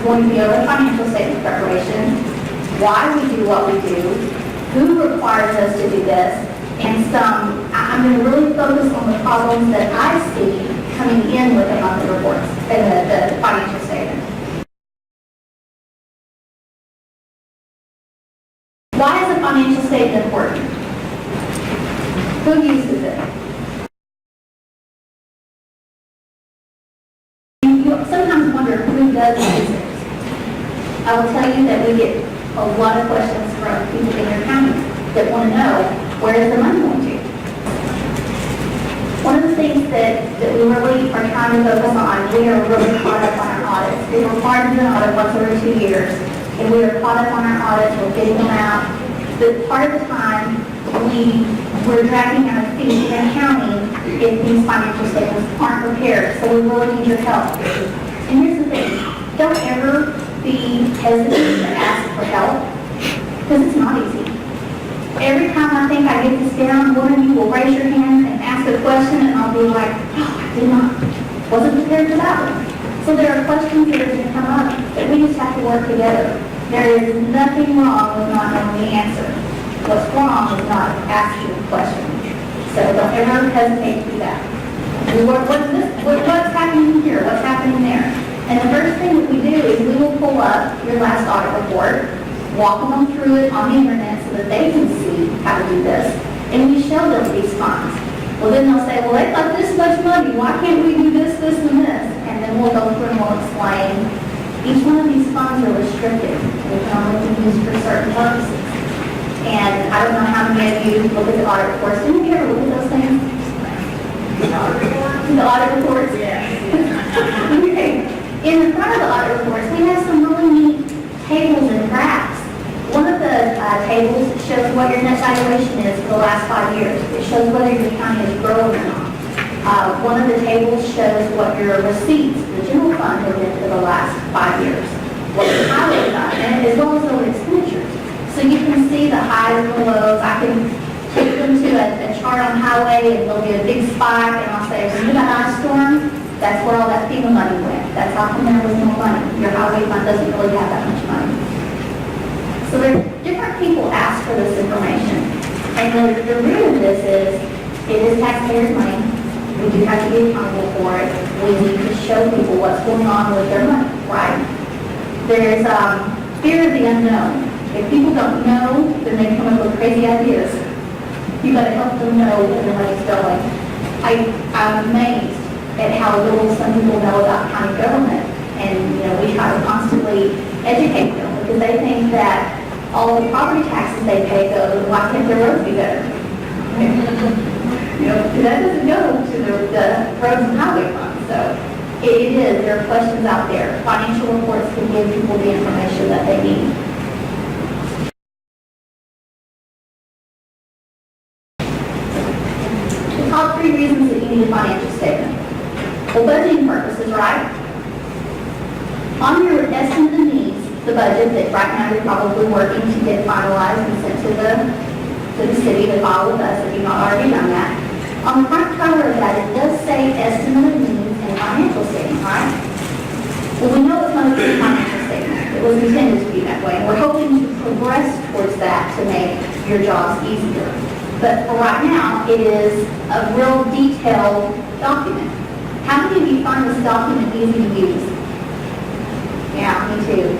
going to be over financial statement preparation, why we do what we do, who requires us to do this, and I'm going to really focus on the problems that I see coming in with the monthly reports and the financial statement. Why is a financial statement important? Who uses it? And you sometimes wonder who does use it. I will tell you that we get a lot of questions from people in your county that want to know, where is the money going to? One of the things that we really are trying to focus on, we are really caught up on our audits. We're required to do an audit once every 2 years, and we are caught up on our audits, we're getting them out. But part of the time, we're dragging our feet in accounting if these financial statements aren't prepared, so we really need your help. And here's the thing, don't ever be hesitant to ask for help, because it's not easy. Every time I think I get this down, one of you will raise your hand and ask a question, and I'll be like, oh, wasn't prepared for that one. So there are questions that are going to come up that we just have to work together. There is nothing wrong with not knowing the answer. What's wrong is not asking the question. So don't ever hesitate to do that. What's happening here? What's happening there? And the first thing that we do is we will pull up your last audit report, walk them through it on the internet so that they can see how to do this, and we show them these funds. Well, then they'll say, well, they got this much money. Why can't we do this, this, and this? And then we'll go through and we'll explain. Each one of these funds are restricted. They can only be used for certain purposes. And I don't know how many of you look at the audit reports. Didn't you ever look at those things? The audit reports? Yeah. Okay. In the front of the audit reports, we have some really neat tables and graphs. One of the tables shows what your net valuation is for the last 5 years. It shows whether your county is growing or not. One of the tables shows what your receipts, the general fund, have been for the last 5 years. What the highway done, and as well as the expenditures. So you can see the highs and the lows. I can take them to a chart on highway, and there'll be a big spike, and I'll say, when you got ice storm, that's where all that FEMA money went. That's how come there was no money. Your highway fund doesn't really have that much money. So different people ask for this information. And the root of this is, it is taxpayers' money. We do have to be accountable for it. We need to show people what's going on with their money, right? There's fear of the unknown. If people don't know, then they come up with crazy ideas. You got to help them know where their money's going. I'm amazed at how little some people know about county government, and we try to constantly educate them because they think that all the property taxes they pay go, why can't their roads be better? That doesn't go to the roads and highway fund. So it is. There are questions out there. Financial reports can give people the information that they need. The top 3 reasons that you need a financial statement. For budgeting purposes, right? On your estimate of needs, the budget that right now you're probably working to get finalized and sent to the city to file with us if you've not already done that. On the front cover of that, it does say estimate of needs and financial statement, right? Well, we know it's going to be a financial statement. It was intended to be that way. We're hoping to progress towards that to make your jobs easier. But for right now, it is a real detailed document. How many of you find this document easy to use? Yeah, me too.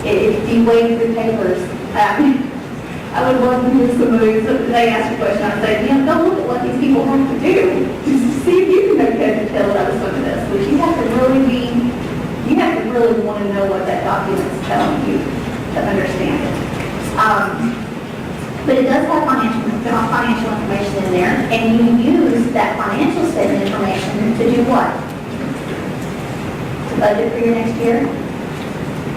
If you wade through papers, I would love to hear somebody, so they ask a question, I'd say, don't look at what these people have to do. Just see if you can make head and tail out of some of this. But you have to really want to know what that document's telling you to understand it. But it does have financial information in there, and you use that financial statement information to do what? To budget for your next year?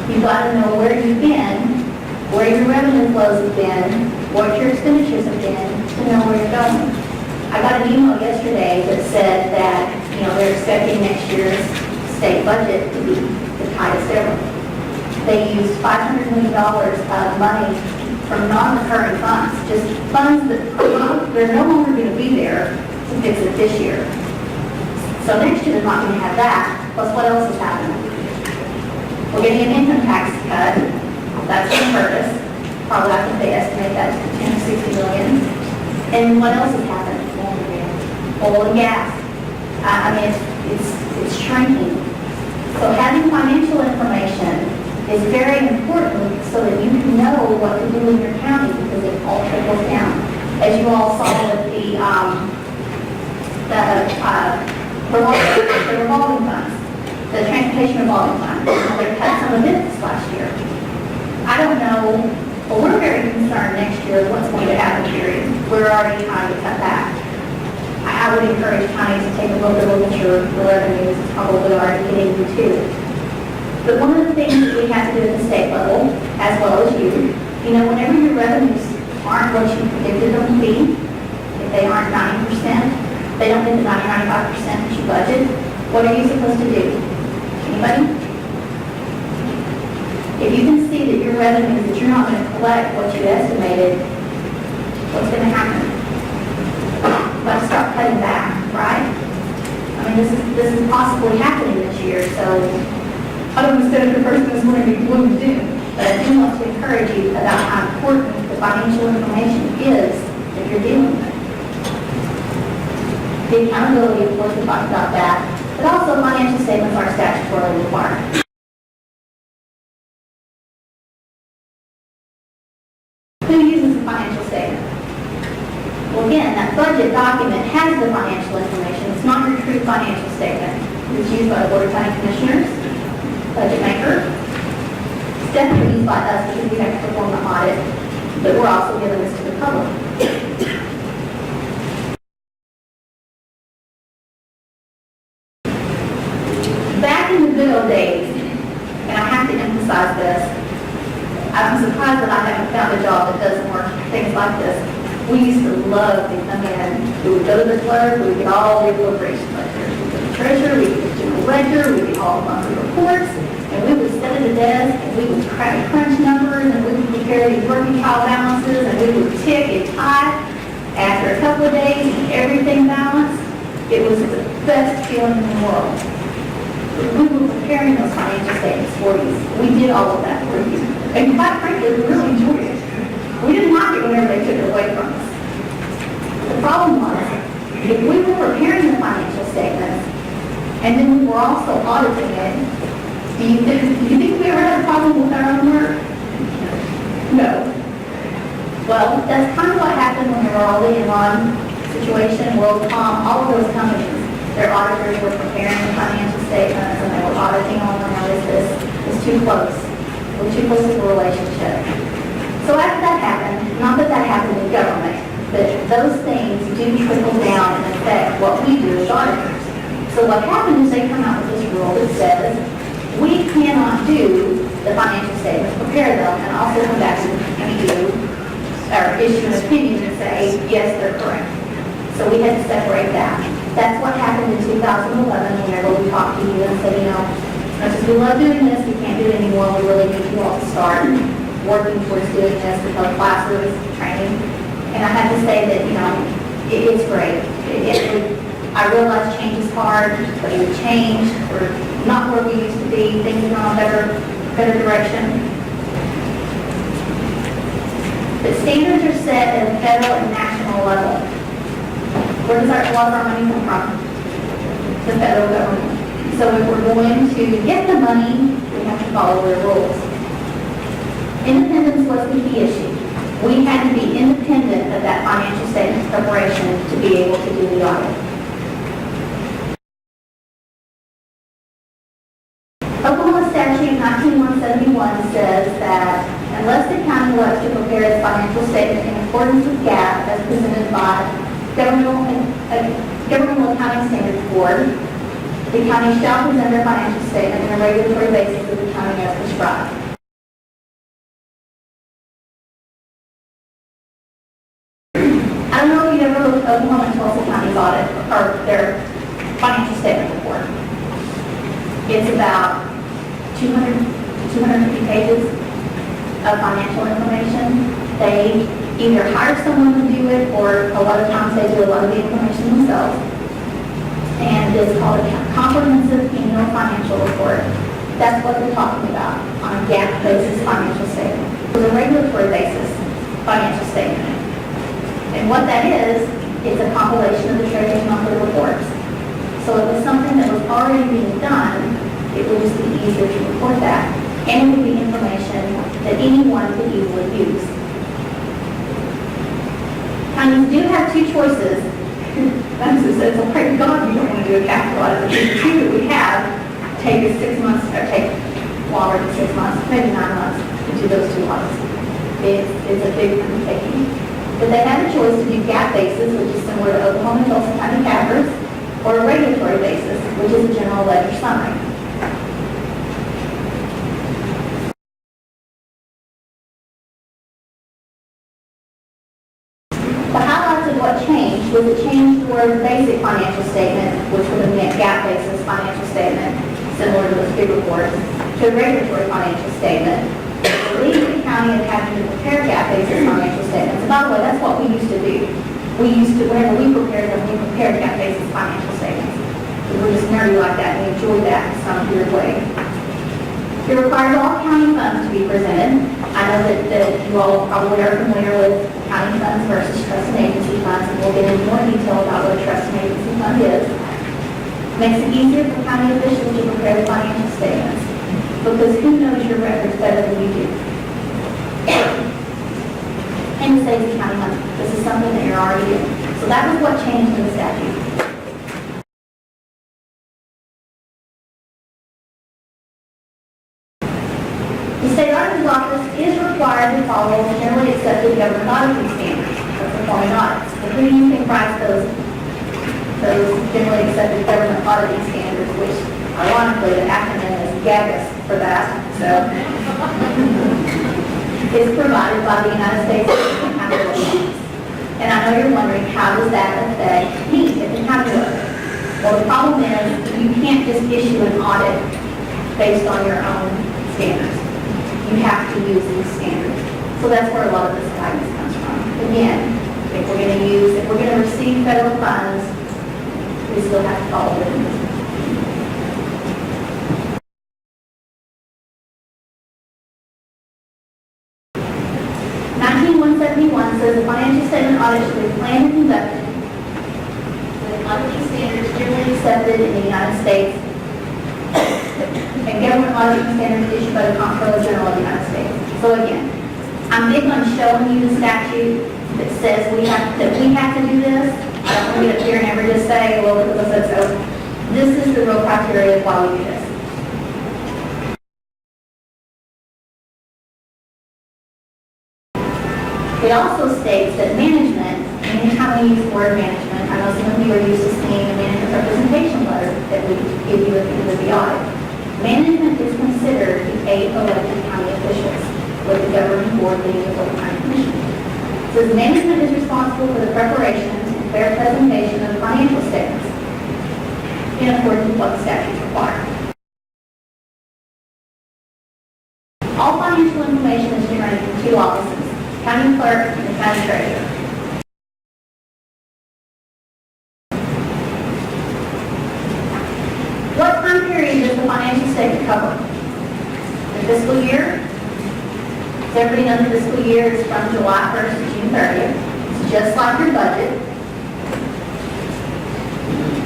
You've got to know where you've been, where your revenue flows have been, what your expenditures have been, to know where you're going. I got an email yesterday that said that, they're expecting next year's state budget to be the tightest ever. They used $500 million of money from non-recurring funds, just funds that they're no longer going to be there to fix it this year. So next year they're not going to have that, plus what else is happening? We're getting an income tax cut. That's going to hurt us. Probably, I think they estimate that to 10 to 60 million. And what else has happened? Oil and gas. I mean, it's shrinking. So having financial information is very important so that you can know what to do in your county because it all trickles down. As you all saw with the revolving funds, the transportation revolving fund, they cut some of it this last year. I don't know, but we're very concerned next year what's going to happen here. We're already trying to cut back. I would encourage counties to take a little bit of a look at your revenues. It's probably already getting you too. But one of the things that we have to do at the state level, as well as you know, whenever your revenues aren't what you predicted them to be, if they aren't 90%, they don't hit the 90-95% that you budget, what are you supposed to do? Anybody? If you can see that your revenues, that you're not going to collect what you estimated, what's going to happen? Let's start cutting back, right? I mean, this is possibly happening this year, so I don't want to say the person is going to be gloom and doom, but I do want to encourage you about how important the financial information is that you're dealing with. The accountability, of course, we talked about that, but also financial statements are statutorily required. Who uses a financial statement? Well, again, that budget document has the financial information. It's not your true financial statement. It's used by the Board of County Commissioners, budget maker. It's definitely used by us because we have to perform the audit, but we're also giving this to the public. Back in the good old days, and I have to emphasize this, I'm surprised that I haven't found a job that doesn't work things like this. We used to love to come in. We would go to the clerk, we would get all the appropriation ledgers. We would get the treasurer, we would get the general ledger, we would get all the monthly reports, and we would sit at the desk and we would crunch numbers and we would prepare these working trial balances and we would tick and type. After a couple of days and everything balanced, it was the best feeling in the world. We were preparing those financial statements for you. We did all of that for you. And quite frankly, we really enjoyed it. We didn't like it whenever they took it away from us. The problem was, if we were preparing the financial statements, and then we were also auditing it, do you think we ever had a problem with our own work? No. Well, that's kind of what happened when we were all the Enron situation, WorldCom, all of those companies. Their auditors were preparing the financial statements, and they were auditing on them. Now, is too close. We're too close to a relationship. So after that happened, not that that happened in government, but those things do trickle down and affect what we do as auditors. So what happened is they come out with this rule that says we cannot do the financial statements, prepare them, and also come back and do or issue an opinion and say, yes, they're correct. So we had to separate that. That's what happened in 2011 whenever we talked to you and said, you know, as much as we love doing this, we can't do it anymore. We really need you all to start working towards doing this with our classes, training. And I have to say that, you know, it's great. I realize change is hard, but we change. We're not where we used to be. Things are on a better direction. But standards are set at a federal and national level. Where does a lot of our money come from? The federal government. So if we're going to get the money, we have to follow their rules. Independence was the key issue. We had to be independent of that financial statement preparation to be able to do the audit. Oklahoma Statute 19171 says that unless the county elects to prepare its financial statement in accordance with GAAP as presented by Governmental Accounting Standards Board, the county shall present their financial statement on a regulatory basis of the county as prescribed. I don't know if you ever looked at Oklahoma and Tulsa County's audit or their financial statement report. It's about 200 to 250 pages of financial information. They either hire someone to do it, or a lot of times they do a lot of the information themselves. And it's called a comprehensive annual financial report. That's what they're talking about on a GAAP basis financial statement. It's a regulatory basis financial statement. And what that is, it's a compilation of the Treasurer's monthly reports. So it was something that was already being done, it would just be easier to report that. And it would be information that anyone could easily use. Counties do have two choices. That's just, it's a pray to God you don't want to do a capital audit. The two that we have take us 6 months, or take longer than 6 months, maybe 9 months to do those two audits. It's a big undertaking. But they have a choice to do GAAP basis, which is similar to Oklahoma and Tulsa County CAFRs, or a regulatory basis, which is a general ledger summary. The highlights of what changed was it changed the word basic financial statement, which would have meant GAAP basis financial statement, similar to those big reports, to a regulatory financial statement. The league of the county had to prepare GAAP basis financial statements. And by the way, that's what we used to do. We used to, whenever we prepared them, we prepared GAAP basis financial statements. We're just nerdy like that, and we enjoy that in some weird way. It requires all county funds to be presented. I know that you all probably are familiar with county funds versus trust and agency funds, and we'll get into more detail about what a trust and agency fund is. Makes it easier for county officials to prepare the financial statements, because who knows your records better than you do? And it saves the county money. This is something that you're already doing. So that was what changed in the statute. The state auditor's office is required to follow generally accepted government auditing standards for performing audits. But who do you think writes those generally accepted government auditing standards, which ironically the acronym is GAGAS for that. So is provided by the United States Accountability Office. And I know you're wondering, how does that affect me as an accountability? Well, the problem is you can't just issue an audit based on your own standards. You have to use these standards. So that's where a lot of this guidance comes from. Again, if we're going to receive federal funds, we still have to follow them. 171 says the financial statement audit should be planned and conducted with auditing standards generally accepted in the United States and government auditing standards issued by the Comptroller General of the United States. So again, I'm big on showing you the statute that says we have to do this. I don't want to get up here and ever just say, well, because I said so. This is the real criteria of why we do this. It also states that management, anytime we use the word management, I know some of you are used to seeing a management representation letter that we give you at the end of the audit. Management is considered the 8 elected county officials with the governing board leading the Fulton County Commission. It says management is responsible for the preparation and fair presentation of financial statements in accordance with what the statutes require. All financial information is generated from 2 offices. County clerk and the county treasurer. What time period does the financial statement cover? The fiscal year. So everybody knows the fiscal year is from July 1st to June 30th. It's just like your budget.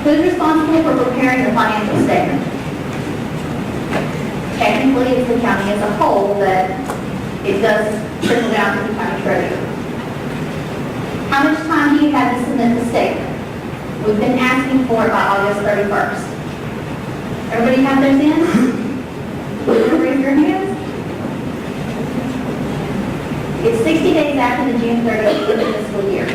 Who's responsible for preparing the financial statement? Technically, it's the county as a whole, but it does trickle down to the county treasurer. How much time do you have to submit the statement? We've been asking for it by August 31st. Everybody have those in? Raise your hands. It's 60 days after the June 30th of the fiscal year.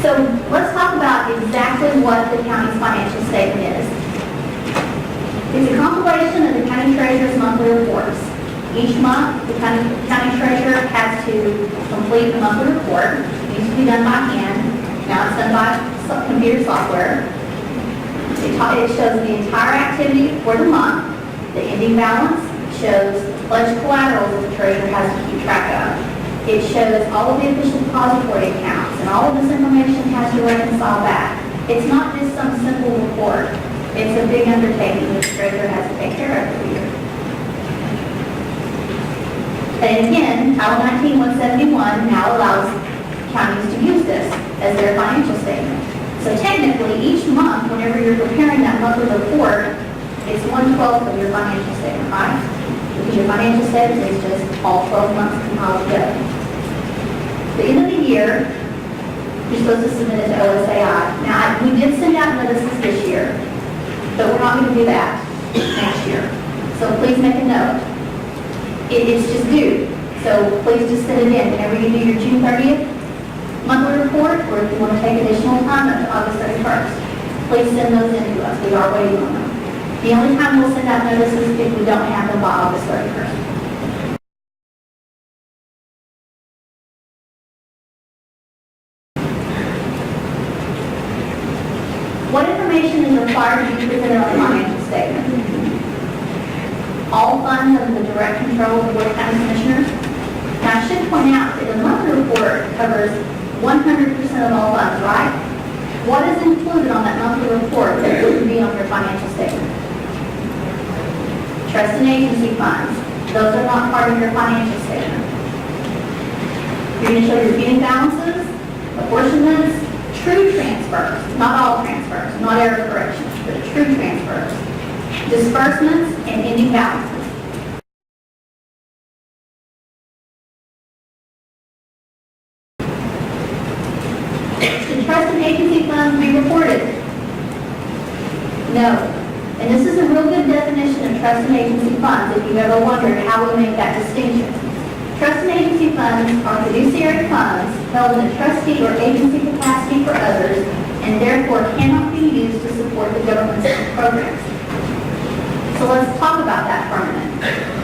So let's talk about exactly what the county's financial statement is. It's a compilation of the county treasurer's monthly reports. Each month, the county treasurer has to complete the monthly report. It used to be done by hand. Now it's done by computer software. It shows the entire activity for the month, the ending balance, shows pledged collateral that the treasurer has to keep track of. It shows all of the official depository accounts, and all of this information has to reconcile back. It's not just some simple report. It's a big undertaking that the treasurer has to take care of every year. And again, Title 19-171 now allows counties to use this as their financial statement. So technically, each month, whenever you're preparing that monthly report, it's 1/12 of your financial statement, right? Because your financial statement is just all 12 months compiled together. At the end of the year, you're supposed to submit it to OSAI. Now, we did send out notices this year, but we're not going to do that next year. So please make a note. It's just due. So please just send it in whenever you do your June 30th monthly report, or if you want to take additional time up to August 31st. Please send those in to us. We are waiting on them. The only time we'll send out notices is if we don't have them by August 31st. What information is required to be presented on a financial statement? All funds under the direct control of the Board of County Commissioners. Now, I should point out that the monthly report covers 100% of all funds, right? What is included on that monthly report that wouldn't be on your financial statement? Trust and agency funds. Those are not part of your financial statement. You're going to show your beginning balances, apportionments, true transfers, not all transfers, not error corrections, but true transfers, disbursements, and ending balances. Should trust and agency funds be reported? No. And this is a real good definition of trust and agency funds if you've ever wondered how we make that distinction. Trust and agency funds are fiduciary funds held in a trustee or agency capacity for others and therefore cannot be used to support the government's programs. So let's talk about that for a minute.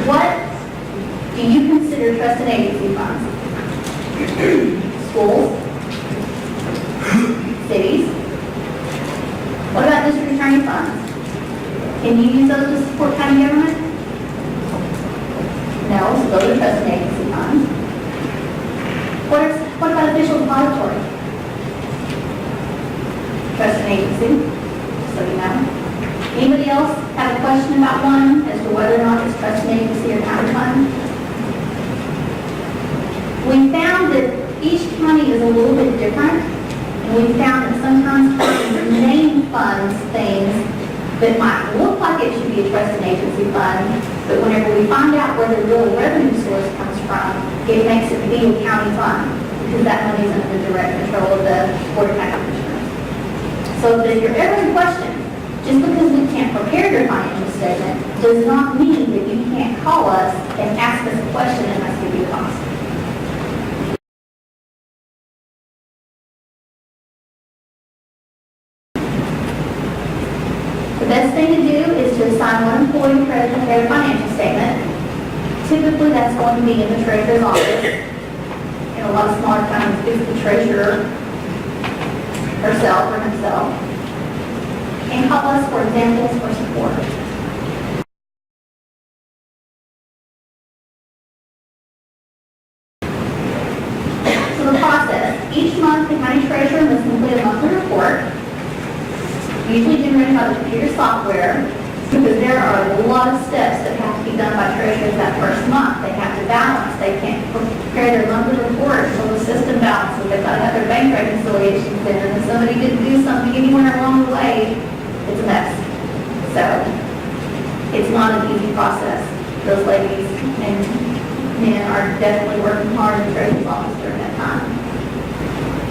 What do you consider trust and agency funds? Schools? Cities? What about district attorney funds? Can you use those to support county government? No, so those are trust and agency funds. What about official depository? Trust and agency, just so you know. Anybody else have a question about one as to whether or not it's trust and agency or county fund? We found that each county is a little bit different, and we found that sometimes counties name funds things that might look like it should be a trust and agency fund, but whenever we find out where the real revenue source comes from, it makes it be a county fund, because that money is under the direct control of the Board of County Commissioners. So if you're ever in question, just because we can't prepare your financial statement does not mean that you can't call us and ask us a question and us give you a cost. The best thing to do is to assign one employee to prepare their financial statement. Typically, that's going to be in the treasurer's office. In a lot of smaller counties, it's the treasurer herself or himself. And call us for examples or support. So the process. Each month, the county treasurer must complete a monthly report, usually generated by the computer software, because there are a lot of steps that have to be done by treasurers that first month. They have to balance. They can't prepare their monthly report until the system balances. They've got to have their bank reconciliations in, and if somebody didn't do something anywhere along the way, it's a mess. So it's not an easy process. Those ladies and men are definitely working hard in the treasurer's office during that time.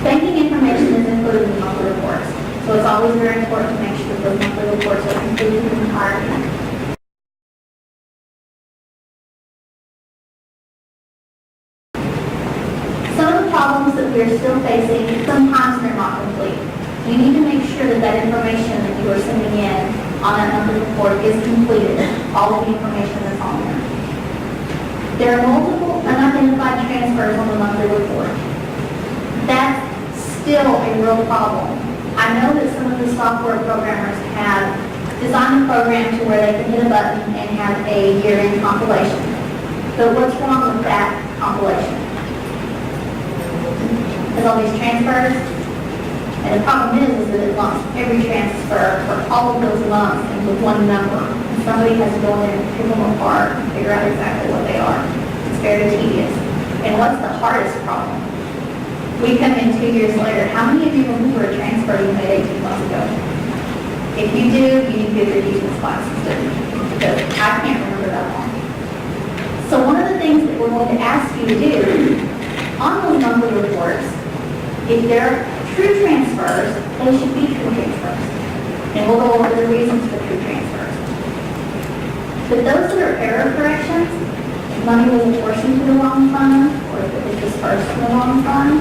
Banking information is included in the monthly reports. So it's always very important to make sure that those monthly reports are completed in entirety. Some of the problems that we are still facing, sometimes they're not complete. You need to make sure that that information that you are sending in on that monthly report is completed, all of the information that's on there. There are multiple unidentified transfers on the monthly report. That's still a real problem. I know that some of the software programmers have designed a program to where they can hit a button and have a year-end compilation. But what's wrong with that compilation? transfers. And the problem is that it lumps every transfer for all of those months into one number. And somebody has to go in and pick them apart and figure out exactly what they are. It's very tedious. And what's the hardest problem? We come in 2 years later. How many of you remember a transfer you made 18 months ago? If you do, you need to get your defense classes done, because I can't remember that long. So one of the things that we're going to ask you to do on those monthly reports, if they're true transfers, they should be true transfers. And we'll go over the reasons for true transfers. But those that are error corrections, if money was apportioned to the wrong fund, or if it was dispersed to the wrong fund,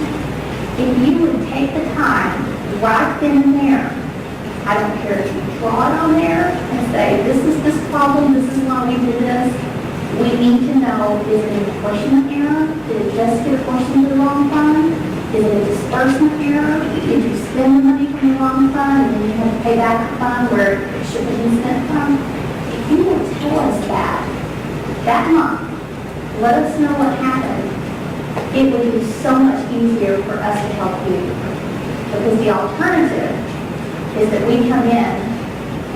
if you would take the time right then and there, I don't care if you draw it on there and say, this is this problem, this is why we did this. We need to know, is it an apportionment error? Did it just get apportioned to the wrong fund? Is it a disbursement error? Did you spend the money from the wrong fund and then you have to pay back the fund where it should have been spent from? If you will tell us that month, let us know what happened, it would be so much easier for us to help you. Because the alternative is that we come in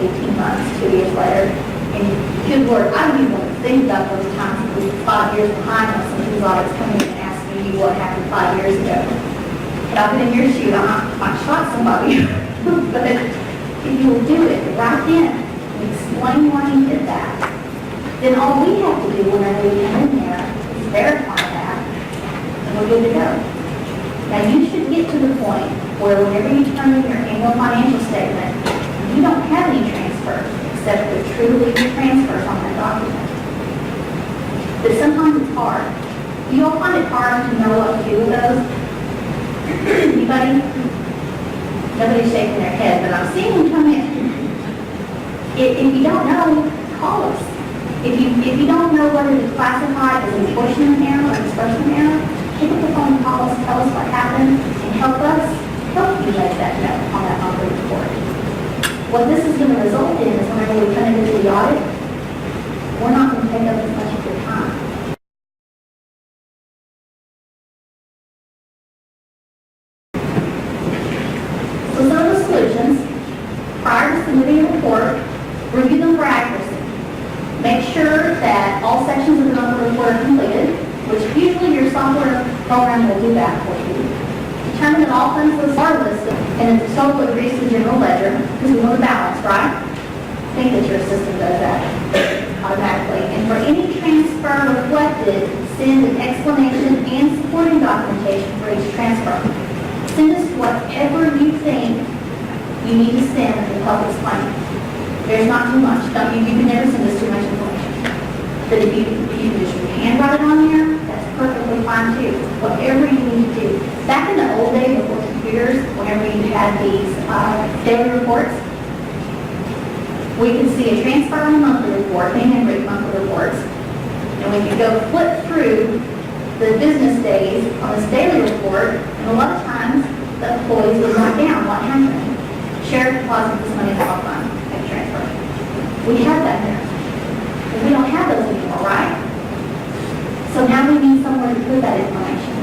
18 months, 2 years later, and good Lord, I don't even want to think about those times that we're 5 years behind on some of these audits coming in and asking you what happened 5 years ago. But I've been in your shoes, I might shot somebody. But if you will do it right then and explain why you did that, then all we have to do whenever we come in there is verify that, and we're good to go. Now you should get to the point where whenever you turn in your annual financial statement, you don't have any transfers except the true legal transfers on that document. But sometimes it's hard. You all find it hard to know what to do with those? Anybody? Nobody's shaking their head, but I'm seeing them come in. If you don't know, call us. If you don't know whether to classify as an apportionment error or disbursement error, pick up the phone and call us, tell us what happened, and help us help you make that note on that monthly report. What this is going to result in is whenever we come into the audit, we're not going to take up as much of your time. So some of the solutions, prior to submitting a report, review them for accuracy. Make sure that all sections of the monthly report are completed, which usually your software program will do that for you. Determine that all funds are listed and that the total agrees to the general ledger, because we know the balance, right? I think that your system does that automatically. And for any transfer reflected, send an explanation and supporting documentation for each transfer. Send us whatever you think you need to send to help explain. There's not too much. You can never send us too much information. But if you just handwrite it on there, that's perfectly fine too. Whatever you need to do. Back in the old days before computers, whenever you had these daily reports, we could see a transfer on the monthly report, pay and read monthly reports, and we could go flip through the business days on this daily report, and a lot of times the employees would write down what happened. Sheriff deposited this money in the health fund, make transfer. We have that there. But we don't have those anymore, right? So now we need somewhere to put that information.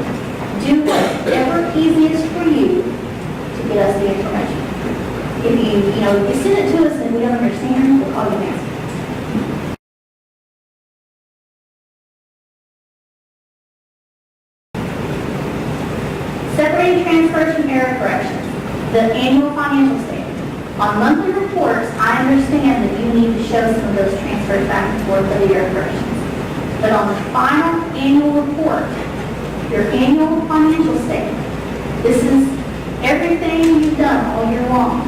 Do whatever easiest for you to get us the information. If you send it to us and we don't understand, we'll call you and ask. Separating transfers from error corrections. The annual financial statement. On monthly reports, I understand that you need to show some of those transfers back and forth for the error corrections. But on the final annual report, your annual financial statement, this is everything you've done all year long.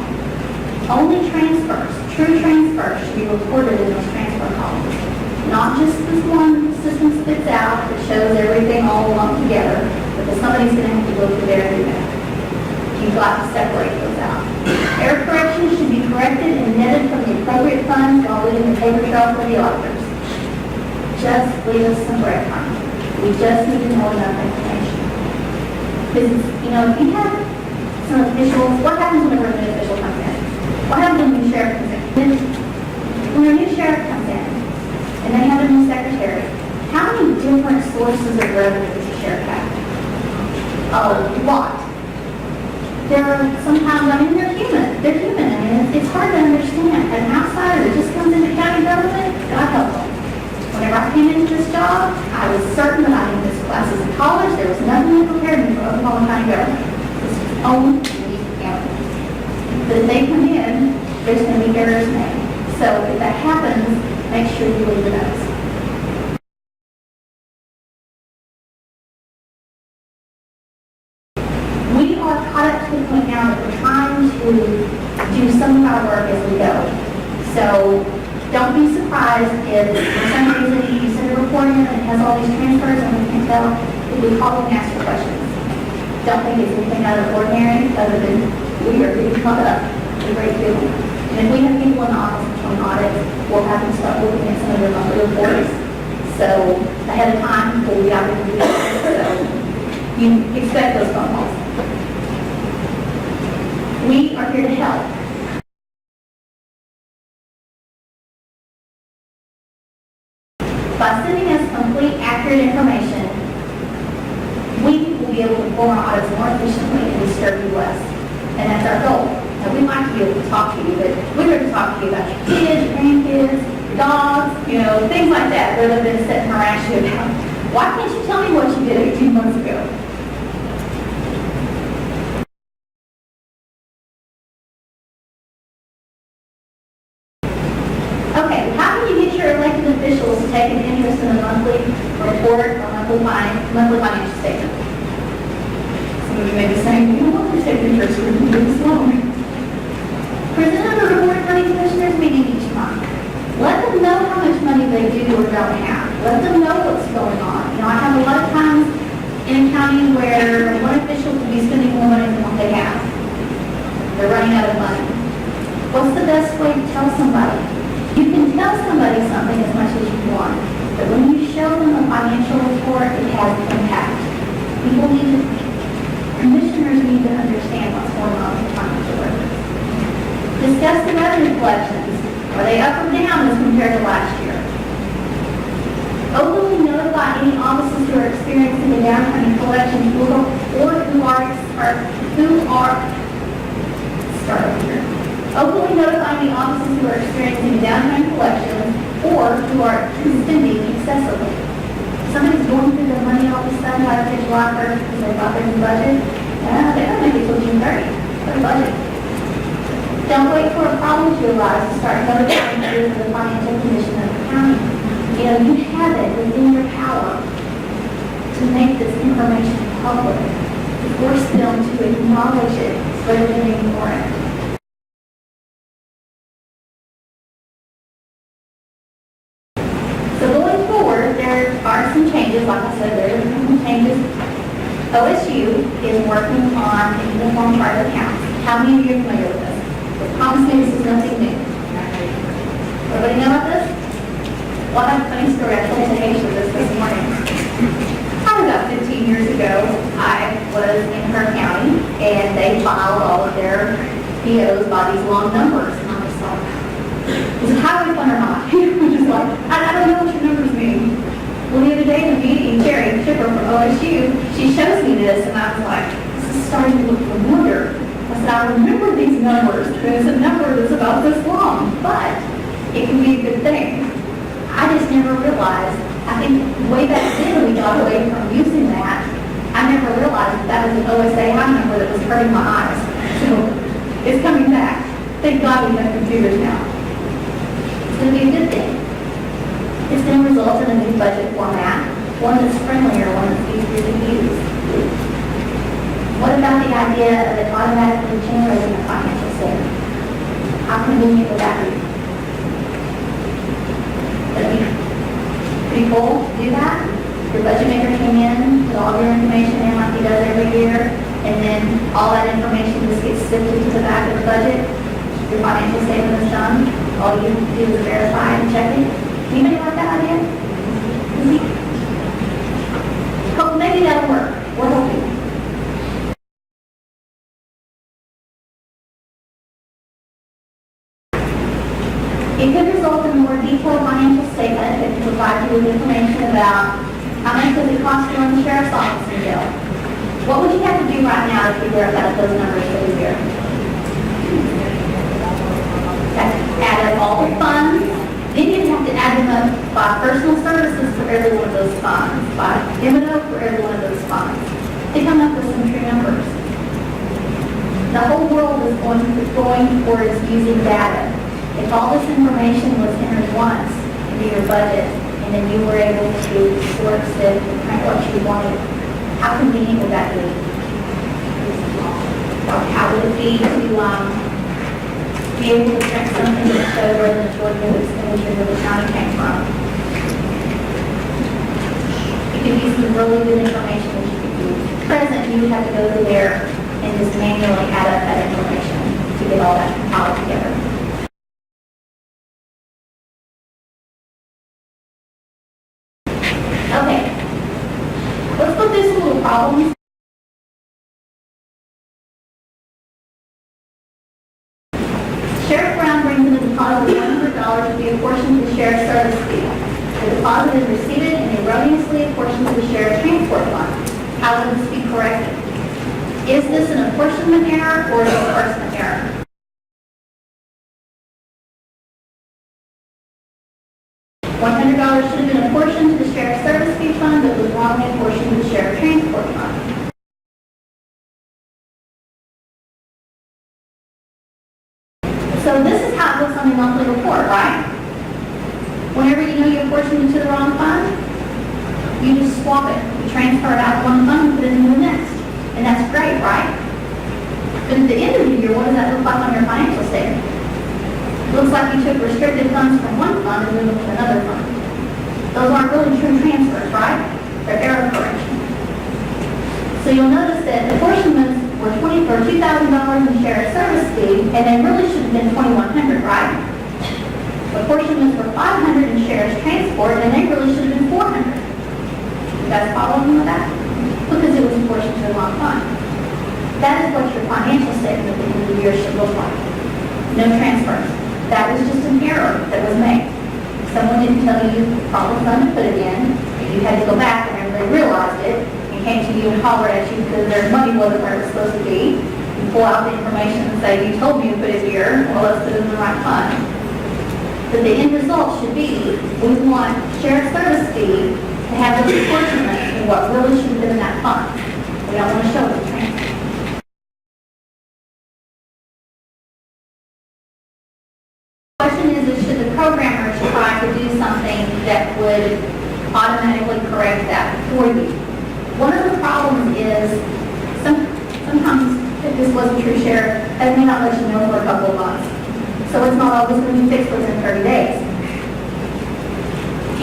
Only transfers, true transfers, should be reported in those transfer columns. Not just this one the system spits out that shows everything all lumped together, because somebody's going to have to go through there and do that. You've got to separate those out. Error corrections should be corrected and netted from the appropriate funds while leaving the paper trail for the auditors. Just leave us some breadcrumbs. We just need to know enough information. Because, if you have some officials, what happens whenever a new official comes in? What happens when a new sheriff comes in? When a new sheriff comes in and they have a new secretary, how many different sources of revenue does the sheriff have? A lot. sometimes, I mean, they're human. They're human. I mean, it's hard to understand. An outsider that just comes into county government, God help them. Whenever I came into this job, I was certain that I needed this classes in college. There was nothing that prepared me for Oklahoma County government. It's own county. But if they come in, there's going to be errors made. So if that happens, make sure you leave the notes. We are caught up to the point now that we're trying to do some of our work as we go. So don't be surprised if for some reason you send a report in and it has all these transfers and we can't tell if we call and ask for questions. Don't think it's anything out of the ordinary other than we are getting caught up in a great deal. And if we have people in the office between audits, we'll have them start looking at some of their monthly reports. So ahead of time, we'll be out there to do that. So you expect those phone calls. We are here to help. By sending us complete, accurate information, we will be able to perform our audits more efficiently and disturb you less. And that's our goal. Now, we might be able to talk to you, but we're here to talk to you about your kids, your grandkids, your dogs, things like that, rather than sit and harass you about, why can't you tell me what you did 18 months ago? Okay, how can you get your elected officials to take an interest in a monthly report or monthly financial statement? Some of you may be saying, you don't want to take interest in this loan. Present a report at county commissioners meeting each month. Let them know how much money they do or don't have. Let them know what's going on. I have a lot of times in a county where one official could be spending more money than what they have. They're running out of money. What's the best way to tell somebody? You can tell somebody something as much as you want, but when you show them a financial report, it has impact. Commissioners need to understand what's going on with financial records. Discuss the revenue collections. Are they up or down as compared to last year? Openly notify any offices who are experiencing the downturn in collections Openly notify any offices who are experiencing a downturn in collections or who are spending excessively. Somebody's going through their money all of a sudden by the July 1st because they thought there's a budget. They don't make it till June 30th. Their budget. Don't wait for a problem to arise to start notifying members of the financial condition of the county. You have it within your power to make this information public. Force them to acknowledge it rather than ignore it. So going forward, there are some changes. Like I said, there are some changes. OSU is working on a uniform chart of accounts. How many of you are familiar with this? I promise me this is nothing new. Everybody know about this? Well, I have a funny story. I told Aisha this morning. Probably about 15 years ago, I was in her county, and they filed all of their POs by these long numbers. And I was like, is it highway fund or not? I'm just like, I don't know what your numbers mean. Well, the other day in the meeting, Terry Chipper from OSU, she shows me this, and I was like, this is starting to look familiar. I said, I remember these numbers. It's a number that's about this long, but it can be a good thing. I just never realized, I think way back then we got away from using that. I never realized that was an OSAI number that was hurting my eyes. So it's coming back. Thank God we have computers now. It's going to be a good thing. It's going to result in a new budget format, one that's friendlier, one that's easier to use. What about the idea of it automatically generating a financial statement? How convenient would that be? Pretty cool to do that. Your budget maker came in, put all your information in like he does every year, and then all that information just gets sifted to the back of the budget. Your financial statement is done. All you do is verify and check it. Anybody like that idea? Maybe that'll work. We're hoping. It could result in a more detailed financial statement that can provide you with information about how much does it cost to run the sheriff's office in jail. What would you have to do right now to figure out those numbers for buy personal services for every one of those funds, buy M&O for every one of those funds. They come up with some true numbers. The whole world is going towards using data. If all this information was entered once into your budget, and then you were able to sort, sift, and print what you wanted, how convenient would that be? Or how would it be to be able to print something that showed where the majority of expenditures of the county came from? It could be some really good information that you could use. Present, you would have to go through there and just manually add up that information to get all that compiled together. Okay, let's put this in little problems. Sheriff Brown brings in a deposit of $100 to be apportioned to the sheriff's service fee. The deposit is received and erroneously apportioned to the sheriff's transport fund. How would this be corrected? Is this an apportionment error or a disbursement error? $100 should have been apportioned to the sheriff's service fee fund, but was wrongly apportioned to the sheriff's transport fund. So this is how it looks on your monthly report, right? Whenever you know you apportioned it to the wrong fund, you just swap it. You transfer it out of one fund and put it into the next. And that's great, right? But at the end of the year, what does that look like on your financial statement? It looks like you took restricted funds from one fund and moved them to another fund. Those aren't really true transfers, right? They're error corrections. So you'll notice that apportionments were $2,000 in sheriff's service fee, and they really should have been $2,100, right? Apportionments were $500 in sheriff's transport, and they really should have been $400. You guys follow me with that? Because it was apportioned to the wrong fund. That is what your financial statement at the end of the year should look like. No transfers. That was just an error that was made. Someone didn't tell you the proper fund to put it in, and you had to go back whenever they realized it, and came to you and hollered at you because their money wasn't where it was supposed to be. You pull out the information and say, you told me to put it here, well, let's put it in the right fund. But the end result should be, we want sheriff's service fee to have those apportionments in what really should have been in that fund. We don't want to show the transfer. The question is should the programmers try to do something that would automatically correct that for you? One of the problems is sometimes if this wasn't true, Sheriff, that may not let you know for a couple of months. So it's not always going to be fixed within 30 days.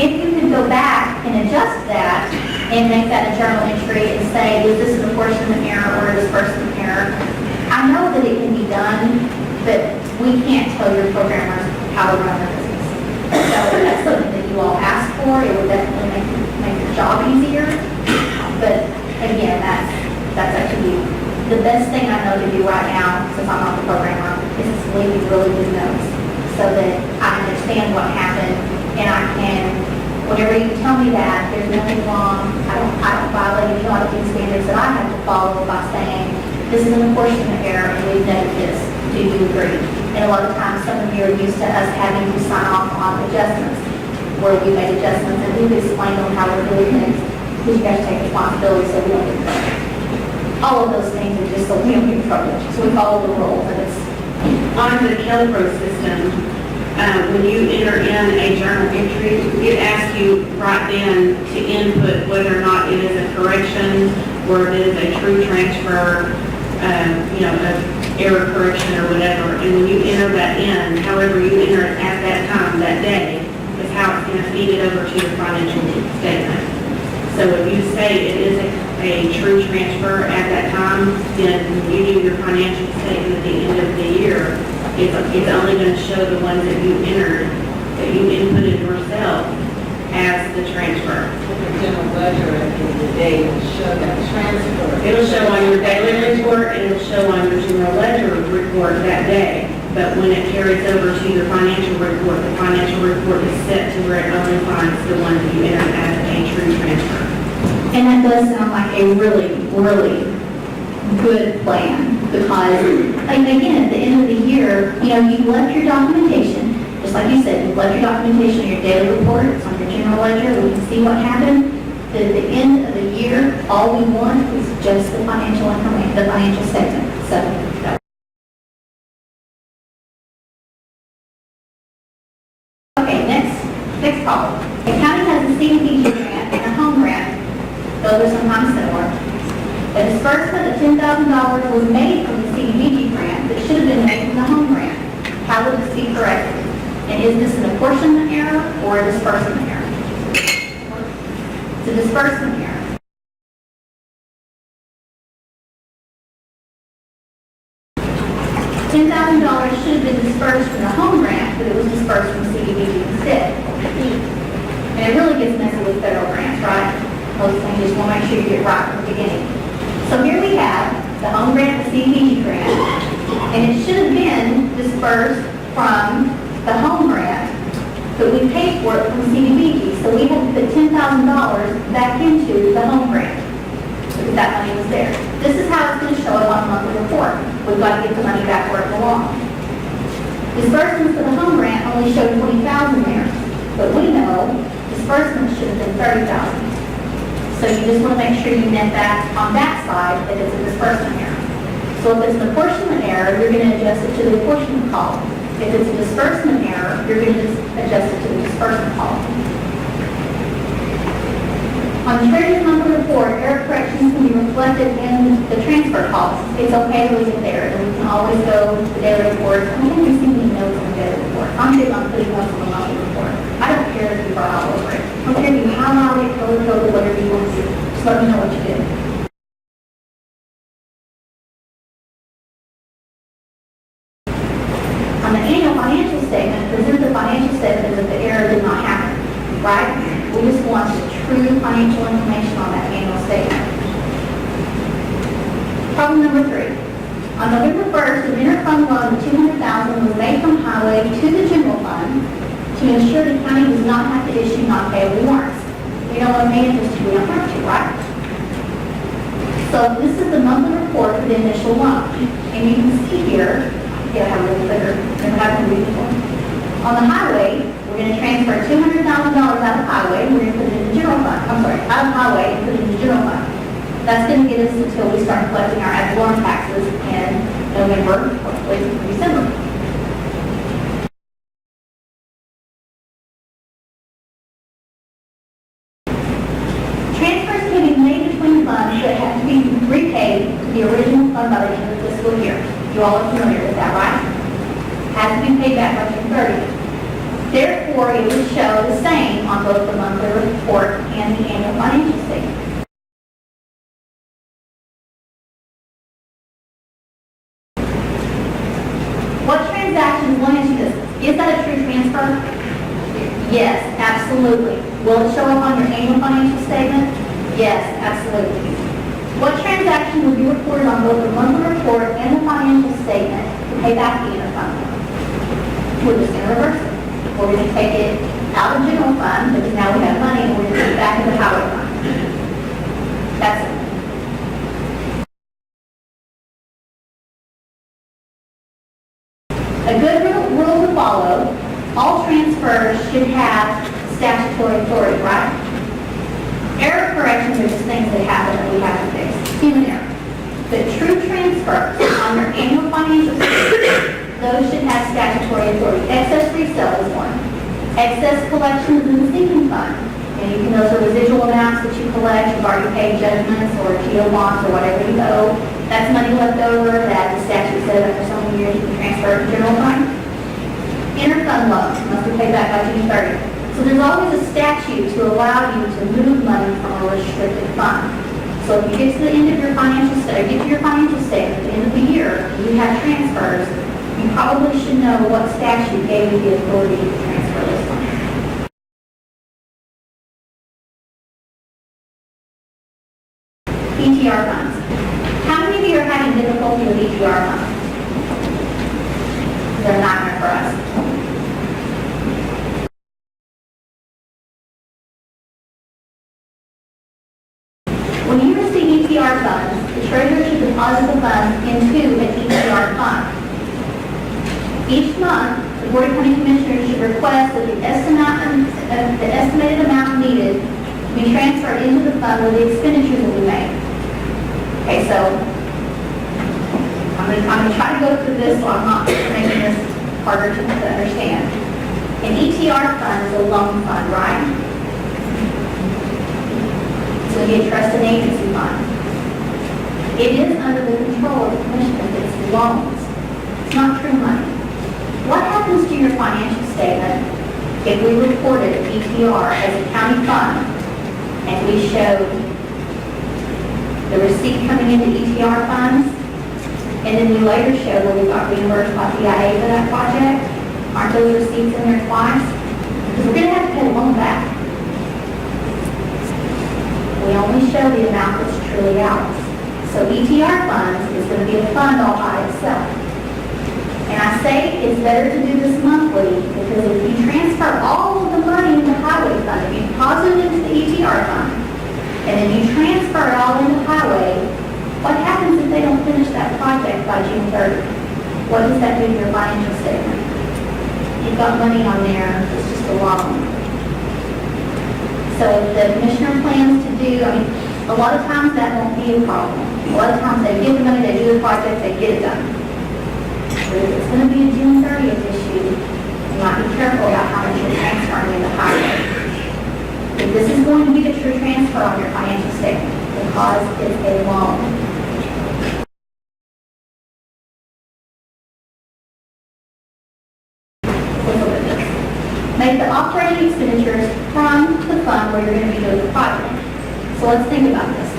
If you could go back and adjust that and make that a journal entry and say, is this an apportionment error or a disbursement error? I know that it can be done, but we can't tell your programmers how to run their business. So that's something that you all ask for. It would definitely make your job easier. But again, that's up to you. The best thing I know to do right now, since I'm not the programmer, is to leave you really good notes so that I understand what happened and I can, whenever you tell me that there's nothing wrong, I don't violate any auditing standards that I have to follow by saying, this is an apportionment error and we've noted this. Do you agree? And a lot of times some of you are used to us having to sign off on adjustments where we made adjustments and we've explained on how we're doing things because you guys take responsibility so we don't get in trouble. All of those things are just so we don't get in trouble. So we follow the rules and it's on the Kelpro system. When you enter in a journal entry, it asks you right then to input whether or not it is a correction or it is a true transfer, of error correction or whatever. And when you enter that in, however you enter it at that time, that day, is how it's going to feed it over to your financial statement. So if you say it is a true transfer at that time, then when you do your financial statement at the end of the year, it's only going to show the ones that you entered, that you inputted yourself as the transfer. The general ledger at the end of the day will show that transfer. It'll show on your daily report and it'll show on your general ledger report that day. But when it carries over to your financial report, the financial report is set to where it only finds the ones that you entered as a true transfer. And that does sound like a really, really good plan because, like, again, at the end of the year, you left your documentation. The just like you said, you ledger documentation, your daily report, it's on your general ledger, we can see what happened. But at the end of the year, all we want is just the financial information, the financial statement. So, okay, next column. The county has a CDBG grant and a home grant. Those are sometimes similar. The disbursement of $10,000 was made from the CDBG grant that should have been made from the home grant. How would this be corrected? And is this an apportionment error or a disbursement error? It's a disbursement error. $10,000 should have been dispersed from the home grant, but it was dispersed from CDBG instead. And it really gets messy with federal grants, right? Most things you just want to make sure you get right from the beginning. So here we have the home grant, the CDBG grant, and it should have been dispersed from the home grant, but we paid for it from CDBG, so we had to put $10,000 back into the home grant because that money was there. This is how it's going to show up on the monthly report. We've got to get the money back where it belongs. Disbursements for the home grant only showed $20,000 there, but we know disbursements should have been $30,000. So you just want to make sure you net that on that side if it's a disbursement error. So if it's an apportionment error, you're going to adjust it to the apportionment column. If it's a disbursement error, you're going to adjust it to the disbursement column. On the treasurer's monthly report, error corrections can be reflected in the transfer column. It's okay to leave it there, and we can always go to the daily report. I don't think we see any notes on the daily report. I'm big on putting notes on the monthly report. I don't care if you write all over it. I don't care if you highlight it, color code it, whatever you want to do. Just let me know what you did. On the annual financial statement, present the financial statement as if the error did not happen, right? We just want the true financial information on that annual statement. Problem number 3. On November 1st, an interfund loan of $200,000 was made from highway to the general fund to ensure the county does not have to issue non-payable warrants. We don't want to pay interest to, we don't have to, right? So this is the monthly report for the initial loan. And you can see here, I have a little bigger than what I can read before. On the highway, we're going to transfer $200,000 out of highway, and we're going to put it in the general fund. I'm sorry, out of highway and put it in the general fund. That's going to get us until we start collecting our ad valorem taxes in November, hopefully December. Transfers can be made between funds that have to be repaid to the original fund by the end of the fiscal year. You all are familiar with that, right? Has to be paid back by June 30th. Therefore, it would show the same on both the monthly report and the annual financial statement. What transactions, let me ask you this, is that a true transfer? Yes, absolutely. Will it show up on your annual financial statement? Yes, absolutely. What transaction will be reported on both the monthly report and the financial statement to pay back the interfund? We're just going to reverse it. We're going to take it out of general fund because now we have money and we're going to put it back in the highway fund. That's it. A good rule to follow, all transfers should have statutory authority, right? Error corrections are just things that happen that we have to fix. Human error. But true transfers on your annual financial statement, those should have statutory authority. Excess resale is one. Excess collections in the sinking fund. And those are residual amounts that you collect. You've already paid judgments or GO bonds or whatever you owe. That's money left over that the statute said after so many years you can transfer to general fund. Interfund loans must be paid back by June 30th. So there's always a statute to allow you to move money from a restricted fund. So if you get to the end of your financial statement, at the end of the year, you have transfers, you probably should know what statute gave you the authority to transfer those funds. ETR funds. How many of you are having difficulty with ETR funds? They're a nightmare for us. When you receive ETR funds, the treasurer should deposit the funds into an ETR fund. Each month, the Board of County Commissioners should request that the estimated amount needed be transferred into the fund where the expenditures will be made. Okay, so I'm gonna try to go through this so I'm not making this harder to understand. An ETR fund is a loan fund, right? It's going to be a trust and agency fund. It is under the control of the commissioners. It's loans. It's not true money. What happens to your financial statement if we reported ETR as a county fund and we showed the receipt coming into ETR funds, and then we later show where we got reimbursed by BIA for that project? Aren't those receipts in there twice? Because we're going to have to pay the loan back. We only show the amount that's truly ours. So ETR funds is going to be a fund all by itself. And I say it's better to do this monthly because if you transfer all of the money into highway fund, if you deposit it into the ETR fund, and then you transfer it all into highway, what happens if they don't finish that project by June 30th? What does that do to your financial statement? You've got money on there, it's just a loan. So if the commissioner plans to do, a lot of times that won't be a problem. A lot of times they give the money, they do the project, they get it done. But if it's going to be a June 30th issue, you might be careful about how much you're transferring into highway. If this is going to be the true transfer on your financial statement, because it's a loan. Make the operating expenditures from the fund where you're going to be doing the project. So let's think about this.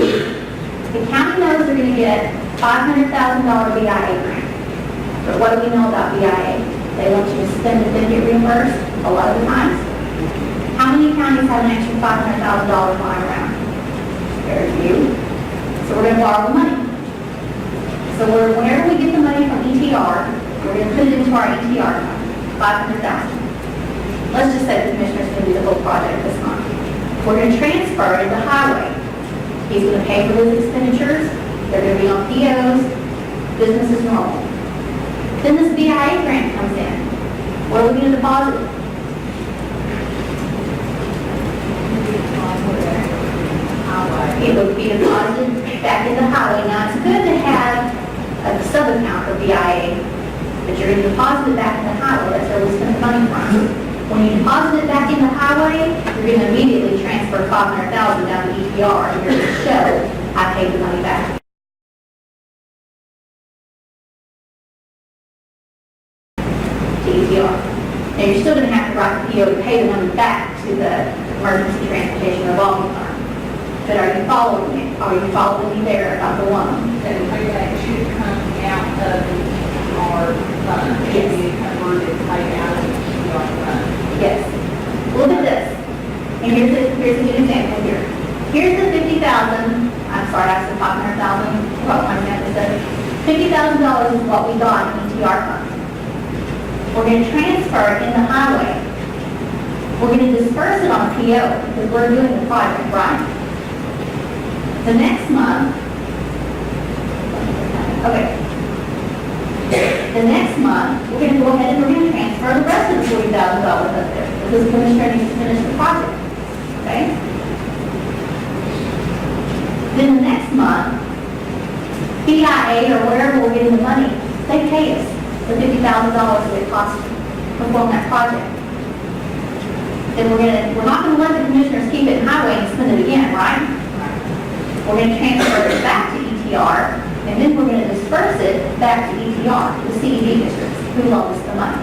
The county knows they're going to get $500,000 BIA grant. But what do we know about BIA? They want you to spend it, then get reimbursed a lot of the times. How many counties have an extra $500,000 lying around? Very few. So we're going to borrow the money. So whenever we get the money from ETR, we're going to put it into our ETR fund, $500,000. Let's just say the commissioner's going to do the whole project this month. We're going to transfer it into highway. He's going to pay for those expenditures. They're going to be on POs. Business is normal. Then this BIA grant comes in. Where are we going to deposit it? It would be deposited back into highway. Now, it's good to have a sub-account for BIA, but you're going to deposit it back into highway. That's where we spend the money from. When you deposit it back into highway, you're going to immediately transfer $500,000 down to ETR, and you're going to show I paid the money back to ETR. Now you're still going to have to write the PO to pay the money back to the Emergency Transportation Revolving Fund. But are you following me? Are you following me there about the loan? So that should come out of our fund. Yes. Be converted, paid out of our fund. Yes. Look at this. And here's a good example here. Here's the $50,000. I'm sorry, I said $500,000. Well, I'm going to say $50,000 is what we got in ETR fund. We're going to transfer it into highway. We're going to disperse it on a PO because we're doing the project, right? The next month, okay. The next month, we're going to go ahead and we're going to transfer the rest of the $40,000 up there because the commissioner needs to finish the project. Okay? Then the next month, BIA or wherever we're getting the money, they pay us the $50,000 that it costs to perform that project. Then we're not going to let the commissioners keep it in highway and spend it again, right? We're going to transfer it back to ETR, and then we're going to disperse it back to ETR, the CED districts, who loan us the money.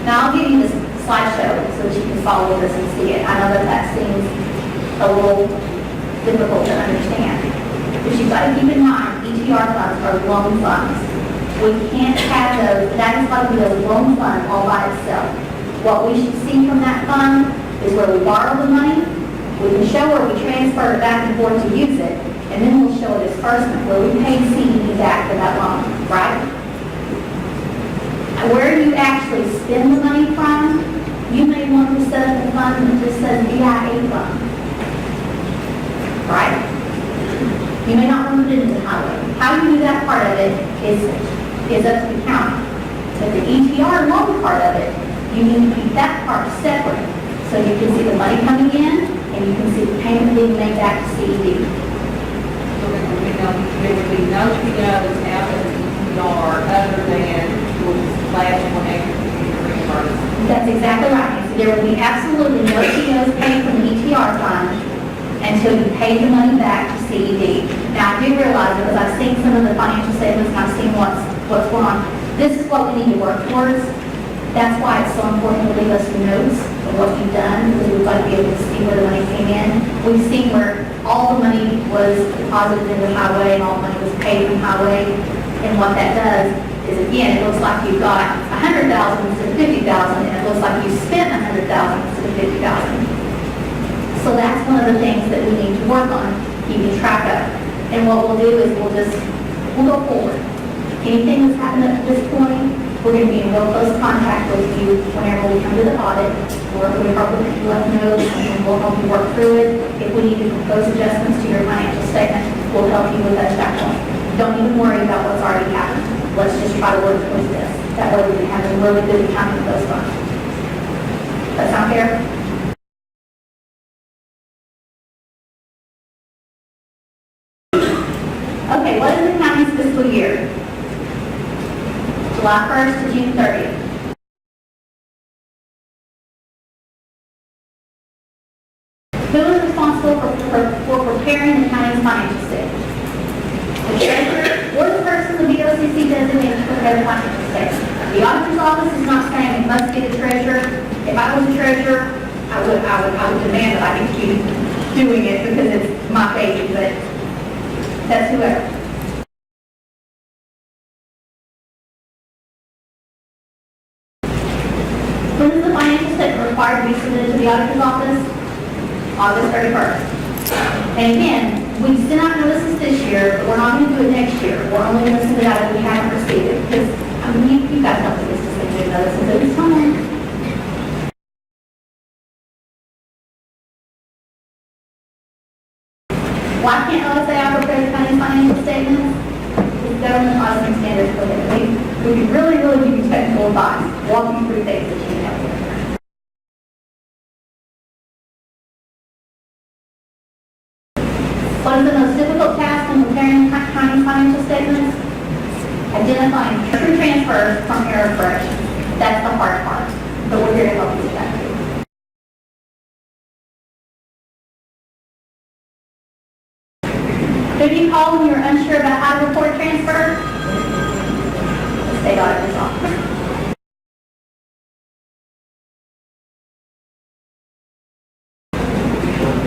Now, I'll give you this slideshow so that you can follow this and see it. I know that seems a little difficult to understand. But you've got to keep in mind, ETR funds are loan funds. We can't have those, that is going to be a loan fund all by itself. What we should see from that fund is where we borrow the money. We can show where we transfer it back and forth to use it, and then we'll show a disbursement where we pay CED back for that loan, right? Where you actually spend the money from, you may want to set up a fund that just says BIA fund, right? You may not want to put it into highway. How you do that part of it is up to the county. But the ETR loan part of it, you need to keep that part separate. So you can see the money coming in, and you can see the payment being made back to CED. So there would be no POs out of the EPR other than for the last one extra computer reimbursement. That's exactly right, Nancy. There will be absolutely no POs paid from the ETR fund until you pay the money back to CED. Now, I do realize, because I've seen some of the financial statements and I've seen what's going on, this is what we need to work towards. That's why it's so important to leave us notes of what you've done, because we'd like to be able to see where the money came in. We've seen where all the money was deposited into highway and all the money was paid from highway. And what that does is, again, it looks like you've got 100,000 instead of 50,000, and it looks like you spent 100,000 instead of 50,000. So that's one of the things that we need to work on, keeping track of. And what we'll do is we'll go forward. Anything that's happened up to this point, we're going to be in real close contact with you whenever we come to the audit, or we probably let them know, and we'll help you work through it. If we need to propose adjustments to your financial statement, we'll help you with that at that point. Don't even worry about what's already happened. Let's just try to work towards this. That way we can have a really good accounting of those funds. That sound fair? Okay, what is the county's fiscal year? July 1st to June 30th. Who is responsible for preparing the county's financial statement? The treasurer or the person the BOCC designated to prepare the financial statement. The auditor's office is not saying it must be the treasurer. If I was the treasurer, I would demand that I continue doing it because it's my baby, but that's whoever. When is the financial statement required to be submitted to the auditor's office? August 31st. And again, we sent out notices this year, but we're not going to do it next year. We're only going to send it out if we haven't received it, because, I mean, you guys don't think it's just going to do notices every time. Why can't OSAI prepare the county's financial statements? Because government auditing standards prohibit it. We can really give you technical advice, walk you through things that you know. What is the most difficult task in preparing county's financial statements? Identifying true transfers from error corrections. That's the hard part, but we're here to help you with that too. Who do you call when you're unsure about how to report transfer? The state auditor's office.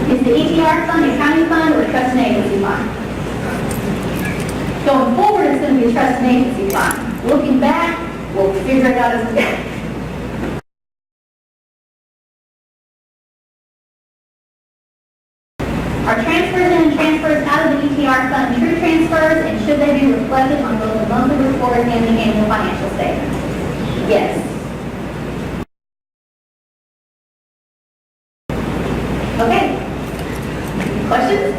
Is the ETR fund a county fund or a trust and agency fund? Going forward, it's going to be a trust and agency fund. Looking back, we'll figure it out as we go. Are transfers in and transfers out of the ETR fund true transfers, and should they be reflected on both the monthly report and the annual financial statement? Yes. Okay. Questions?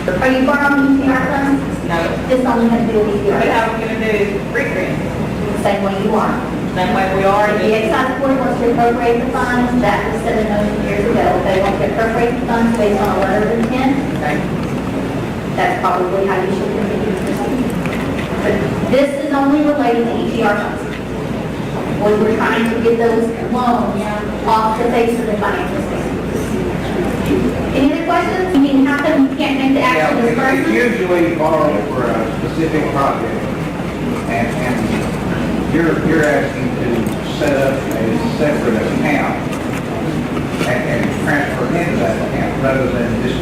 Are you borrowing ETR funds? No. This only has to do with But ETR. how are we gonna do regrant? The same way you are. Same way we are. If the excise board wants to appropriate the funds, that was set in motion years ago. If they want to appropriate the funds based on a letter of intent, Okay. that's probably how you should continue to proceed. But this is only related to ETR funds. We're trying to get those loans off the face of the financial statement. Any other questions? I mean, how come you can't make the actual Yeah, disbursement? it's usually borrowed for a specific project, and you're asking to set up a separate account and transfer into that account rather than just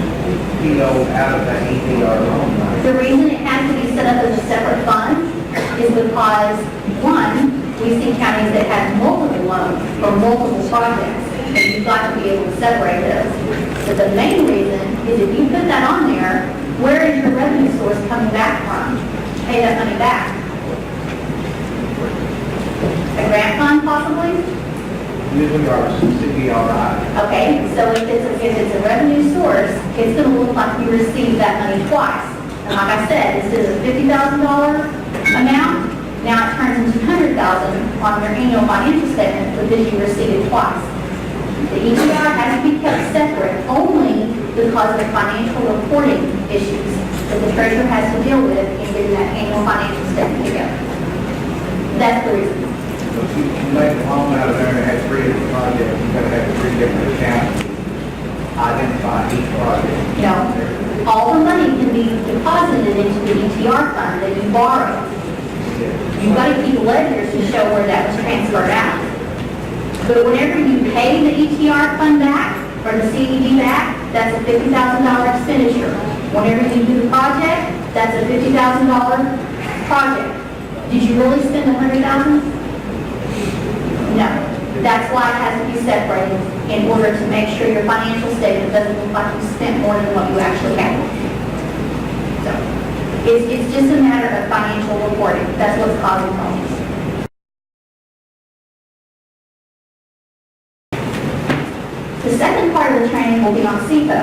PO out of that ETR loan money. The reason it has to be set up as a separate fund is because, one, we see counties that have multiple loans for multiple projects, and you've got to be able to separate those. But the main reason is if you put that on there, where is your revenue source coming back from? Pay that money back. A grant fund possibly? Usually our CPRI. Okay, so if it's a revenue source, it's going to look like you received that money twice. And like I said, instead of a $50,000 amount, Now it turns into 100,000 on your annual financial statement because you received it twice. The ETR has to be kept separate only because of financial reporting issues that the treasurer has to deal with in getting that annual financial statement together. That's the reason. But you make a loan out of there and have 3 different projects, you gotta have 3 different accounts, identify each project. No, all the money can be deposited into the ETR fund that you borrow. You've got to keep ledgers to show where that was transferred out. But whenever you pay the ETR fund back, or the CED back, that's a $50,000 expenditure. Whenever you do the project, that's a $50,000 project. Did you really spend $100,000? No. That's why it has to be separated in order to make sure your financial statement doesn't look like you spent more than what you actually had. So, it's just a matter of financial reporting. That's what's causing problems. The second part of the training will be on CEPA,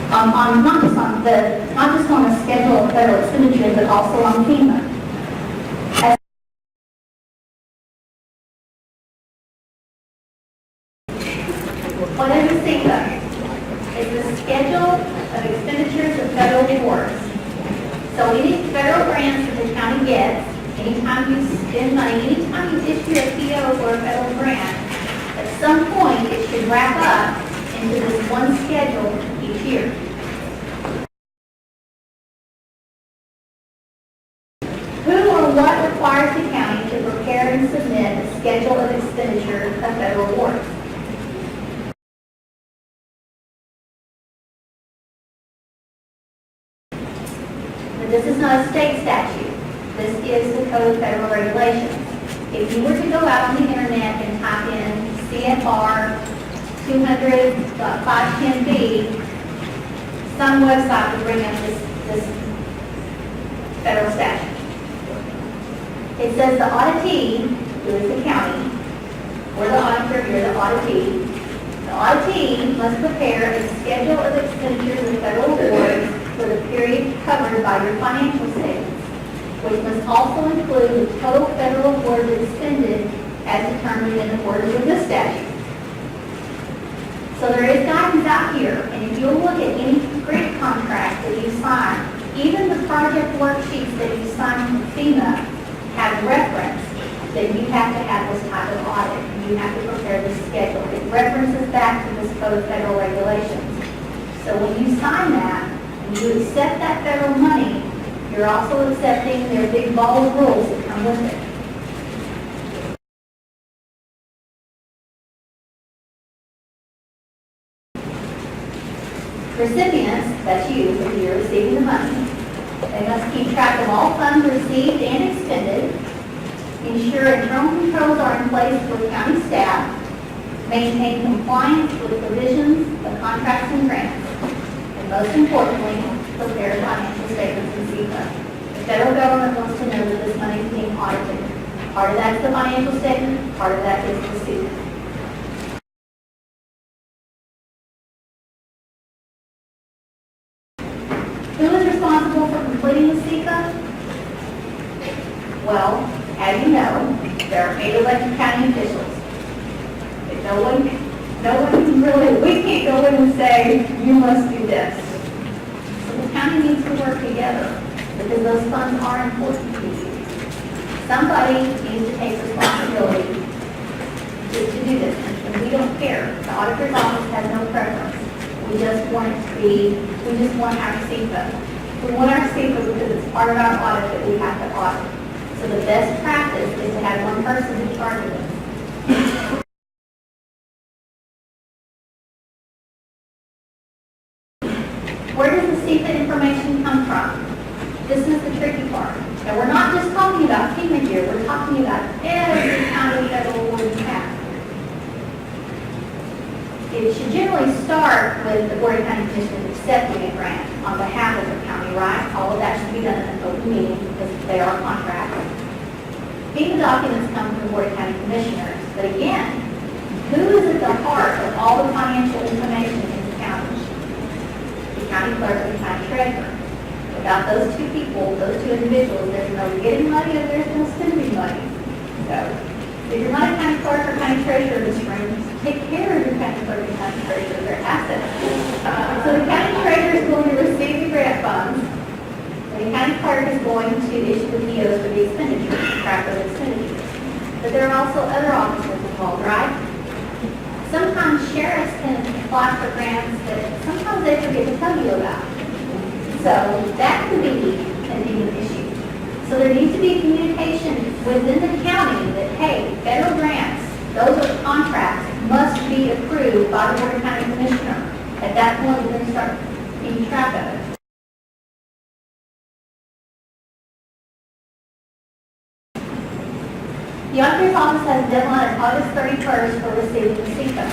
not just on the schedule of federal expenditures, but also on FEMA. What is a CEPA? It's the schedule of expenditures of federal awards. So any federal grants that the county gets, anytime you spend money, anytime you issue a PO for a federal grant, at some point it should wrap up into this one schedule each year. Who or what requires the county to prepare and submit a schedule of expenditure of federal awards? But this is not a state statute. This is the Code of Federal Regulations. If you were to go out on the internet and type in CFR 200.510B, some website will bring up this federal statute. It says the auditee, who is the county, or the auditor, you're the auditee. The auditee must prepare a schedule of expenditures of federal awards for the period covered by your financial statements, which must also include the total federal awards expended as determined in accordance with this statute. So there is guidance out here, and if you'll look at any grant contract that you sign, even the project worksheets that you sign from FEMA have reference that you have to have this type of audit, and you have to prepare this schedule. It references back to this Code of Federal Regulations. So when you sign that, and you accept that federal money, you're also accepting their big ball of rules that come with it. Recipients, that's you, if you're receiving the money, they must keep track of all funds received and expended, ensure internal controls are in place for county staff, maintain compliance with provisions of contracts and grants, and most importantly, prepare financial statements and CEPA. The federal government wants to know that this money is being audited. Part of that is the financial statement, part of that is the CEPA. Who is responsible for completing the CEPA? Well, as you know, there are 8 elected county officials. But no one can really, we can't go in and say, you must do this. So the county needs to work together because those funds are important to you. Somebody needs to take responsibility to do this, and we don't care. The auditor's office has no preference. We just want it to be, we just want our CEPA. We want our CEPA because it's part of our audit that we have to audit. So the best practice is to have one person in charge of it. Where does the CEPA information come from? This is the tricky part. And we're not just talking about FEMA here, we're talking about every county federal award you have. It should generally start with the Board of County Commissioners accepting a grant on behalf of the county, right? All of that should be done in an open meeting because they are contracted. FEMA documents come from the Board of County Commissioners, but again, who is at the heart of all the financial information in the county? The county clerk and the county treasurer. The without those two people, those two individuals, there's no getting money and there's no spending money. So, if you're not a county clerk or county treasurer in this room, take care of your county clerk and county treasurer, their assets. So the county treasurer is going to receive the grant funds, and the county clerk is going to issue the POs for the expenditures, track of expenditures. But there are also other officers involved, right? Sometimes sheriffs can apply for grants that sometimes they forget to tell you about. So that could be an issue. So there needs to be communication within the county that, hey, federal grants, those are contracts, must be approved by the Board of County Commissioner. At that point, we're going to start keeping track of it. The auditor's office has a deadline of August 31st for receiving the CFO.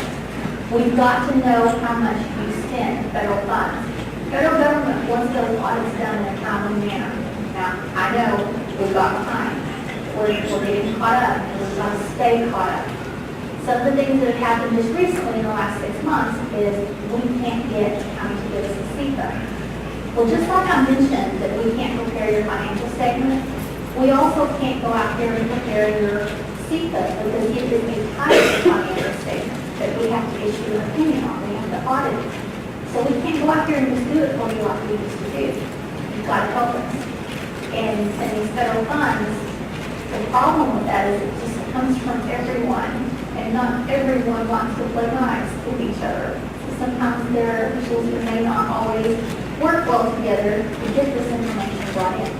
We've got to know how much you spend federal funds. Federal government wants those audits done in a timely manner. Now, I know we've got behind. We're getting caught up, and we've got to stay caught up. Some of the things that have happened just recently in the last 6 months is we can't get county to give us a CFO. Well, just like I mentioned that we can't prepare your financial statement, we also can't go out here and prepare your CFO because it is a type of financial statement that we have to issue an opinion on. We have to audit it. So we can't go out here and just do it for you like we used to do. You've got to help us. And these federal funds, the problem with that is it just comes from everyone, and not everyone wants to play nice with each other. So sometimes there are officials who may not always work well together to get this information brought in.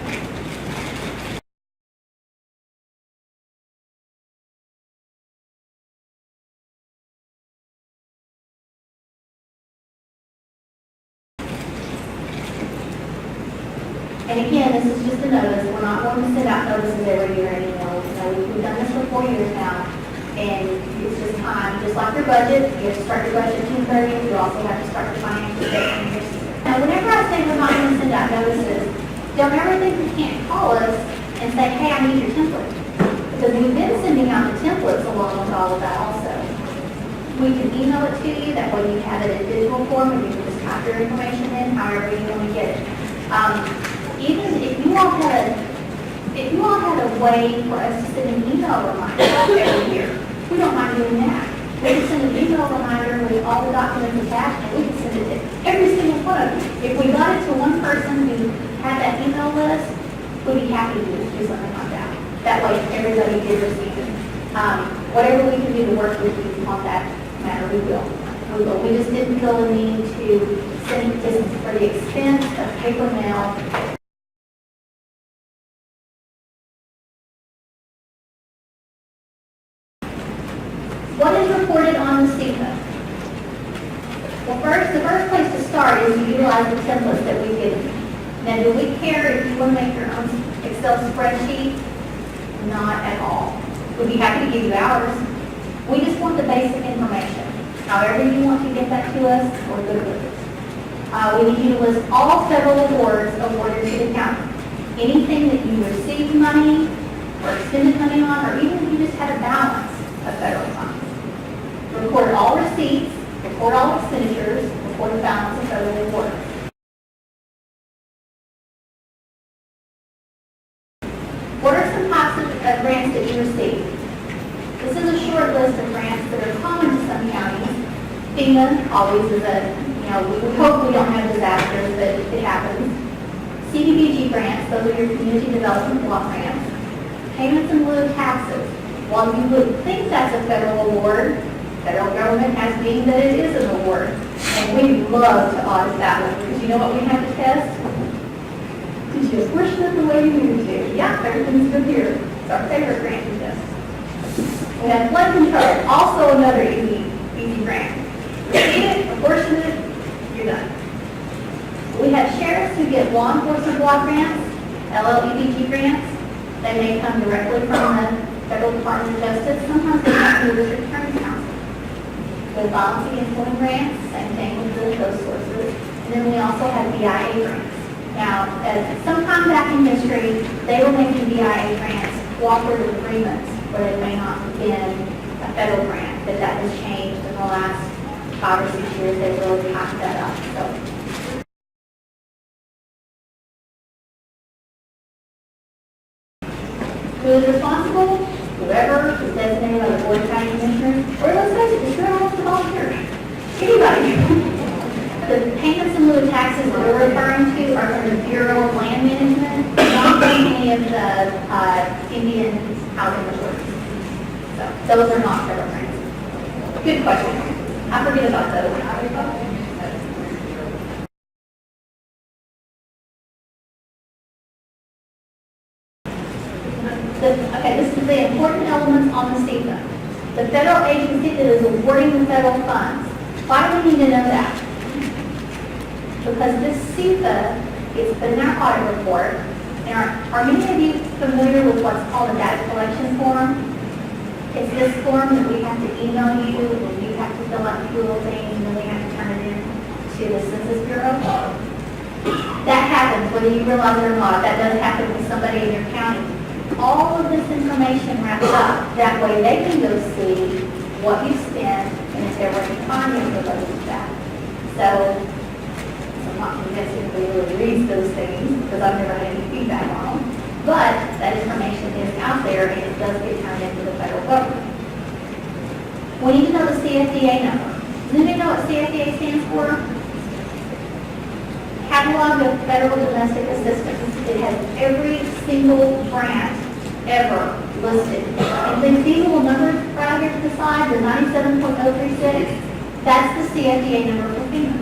And again, this is just a notice. We're not going to send out notices every year anymore. You know, we've done this for 4 years now, and it's just time. Just like your budget, you have to start your budget June 30th. You also have to start your financial statement. Now, whenever I say we're not going to send out notices, don't ever think you can't call us and say, hey, I need your template. Because we've been sending out the templates along with all of that also. We can email it to you. That way you have it in digital form, and you can just type your information in however you want to get it. Even if you all had a way for us to send an email reminder every year, we don't mind doing that. We can send an email reminder with all the documents attached, and we can send it to every single one of you. If we got it to one person who had that email list, we'd be happy to do something like that. That way, everybody did receive it. Whatever we can do to work with you on that matter, we will. We just didn't feel the need to send this for the expense of paper mail. What is reported on the CFO? Well, the first place to start is to utilize the templates that we've given you. Now, do we care if you want to make your own Excel spreadsheet? Not at all. We'd be happy to give you ours. We just want the basic information. However you want to get that to us, we're good with it. We need you to list all federal awards awarded to the county. Anything that you received money or expended money on, or even if you just had a balance of federal funds. Record all receipts, record all expenditures, record the balance of federal awards. What are some types of grants that you received? This is a short list of grants that are common to some counties. FEMA always is we hope we don't have disasters, but it happens. CDBG grants, those are your community development block grants. Payments in lieu of taxes. While you would think that's a federal award, federal government has deemed that it is an award. And we love to audit that one, because you know what we have to test? Did you apportion it the way you needed to? Yeah, everything's good here. It's our favorite grant to test. We have flood control, also another easy grant. Receive it, apportion it, you're done. We have sheriffs who get law enforcement block grants, LLEBG grants. They may come directly from the Federal Department of Justice. Sometimes they come through the District Attorney's Council. With violence against women grants, same thing with those sources. And then we also have BIA grants. Now, sometime back in history, they were making BIA grants cooperative agreements where they may not have been a federal grant, but that has changed in the last 5 or 6 years. They've really packed that up. So Who is responsible? Whoever is designated by the Board of County Commissioners, or let's face it, the Bureau wants to volunteer. Anybody. The payments in lieu of taxes that we're referring to are from the Bureau of Land Management, not from any of the Indian housing authorities. So those are not federal grants. Good question. I forget about those. Okay, this is the important elements on the CEPA. The federal agency that is awarding the federal funds. Why do we need to know that? Because this CEPA is put in our audit report. And are many of you familiar with what's called a data collection form? It's this form that we have to email you, and you have to fill out a few little things, and then we have to turn it in to the Census Bureau. That happens, whether you realize it or not. That does happen with somebody in your county. All of this information wrapped up. That way they can go see what you spent and if there were any findings related to that. So I'm not convinced anybody really reads those things because I've never had any feedback on them. But that information is out there and it does get turned into the federal government. We need to know the CFDA number. Does anybody know what CFDA stands for? Catalog of Federal Domestic Assistance. It has every single grant ever listed. And these little numbers right here to the side, the 97.036, that's the CFDA number for FEMA.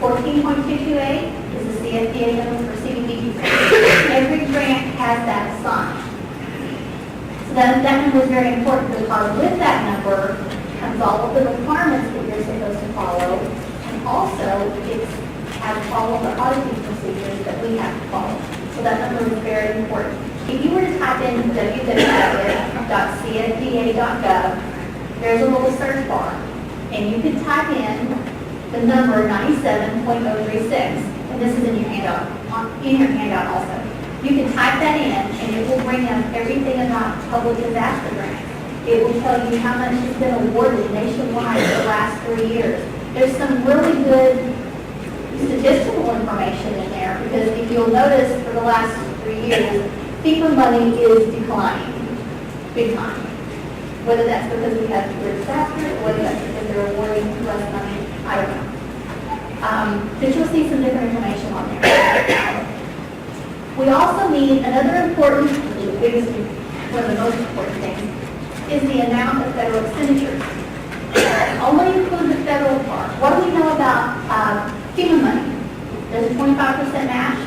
14.228 is the CFDA number for CDBG grants. Every grant has that assigned. So that number is very important because with that number comes all of the requirements that you're supposed to follow, and also it has all of the auditing procedures that we have to follow. So that number is very important. If you were to type in www.cfda.gov, there's a little search bar, and you can type in the number 97.036, and this is in your handout, also. You can type that in, and it will bring up everything about public disaster grants. It will tell you how much has been awarded nationwide for the last 3 years. There's some really good statistical information in there, because if you'll notice for the last 3 years, FEMA money is declining, big time. Whether that's because we have fewer disasters, or whether that's because they're awarding less money, I don't know. But you'll see some different information on there. We also need another important, the biggest, one of the most important things, is the amount of federal expenditures. Only include the federal part. What do we know about FEMA money? There's a 25% match.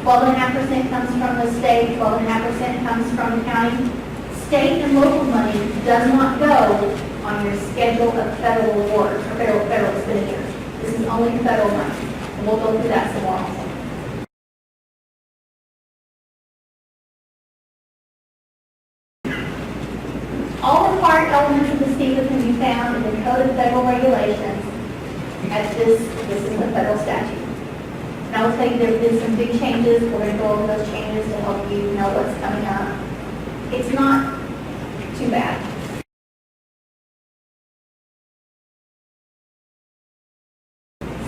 12.5% comes from the state, 12.5% comes from the county. State and local money does not go on your schedule of federal awards or federal expenditures. This is only federal money, and we'll go through that some more also. All required elements of the CEPA can be found in the Code of Federal Regulations, as this is the federal statute. And I will tell you there have been some big changes. We're going to go over those changes to help you know what's coming up. It's not too bad.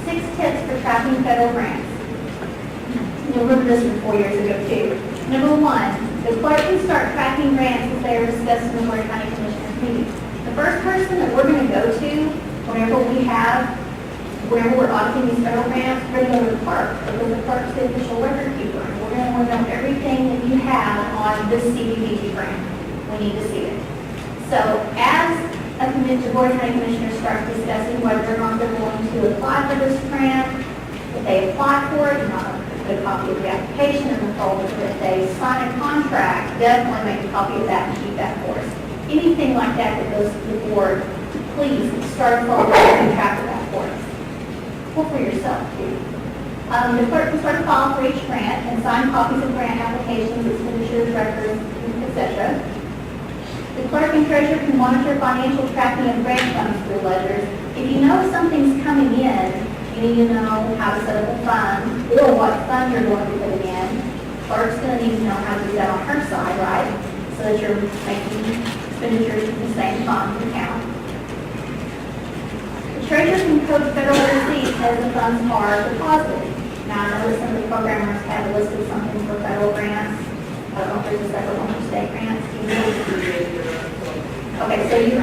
6 tips for tracking federal grants. You'll remember this from 4 years ago too. Number 1, the clerk can start tracking grants as they are discussed in the Board of County Commissioners meeting. The first person that we're going to go to whenever we're auditing these federal grants, we're going to go to the clerk, because the clerk's the official record keeper. And we're going to want to know everything that you have on this CDBG grant. We need to see it. So as the Board of County Commissioners starts discussing whether or not they're going to apply for this grant, if they apply for it, not put a copy of the application in the folder, but if they sign a contract, definitely make a copy of that and keep that for us. Anything like that that goes to the board, please start a folder and keep track of that for us. Well, for yourself too. The clerk can start a file for each grant and sign copies of grant applications, expenditures, records, etc. The clerk and treasurer can monitor financial tracking of grant funds through ledgers. If you know something's coming in, you need to know how to set up a fund or what fund you're going to put it in. Clerk's going to need to know how to do that on her side, right? So that you're making expenditures in the same fund account. The treasurer can code federal receipts as the funds are deposited. Now, I know that some of the programmers have listed something for federal grants. I don't know if there's a separate one for state grants. Do you know? Create your own source. Okay, so you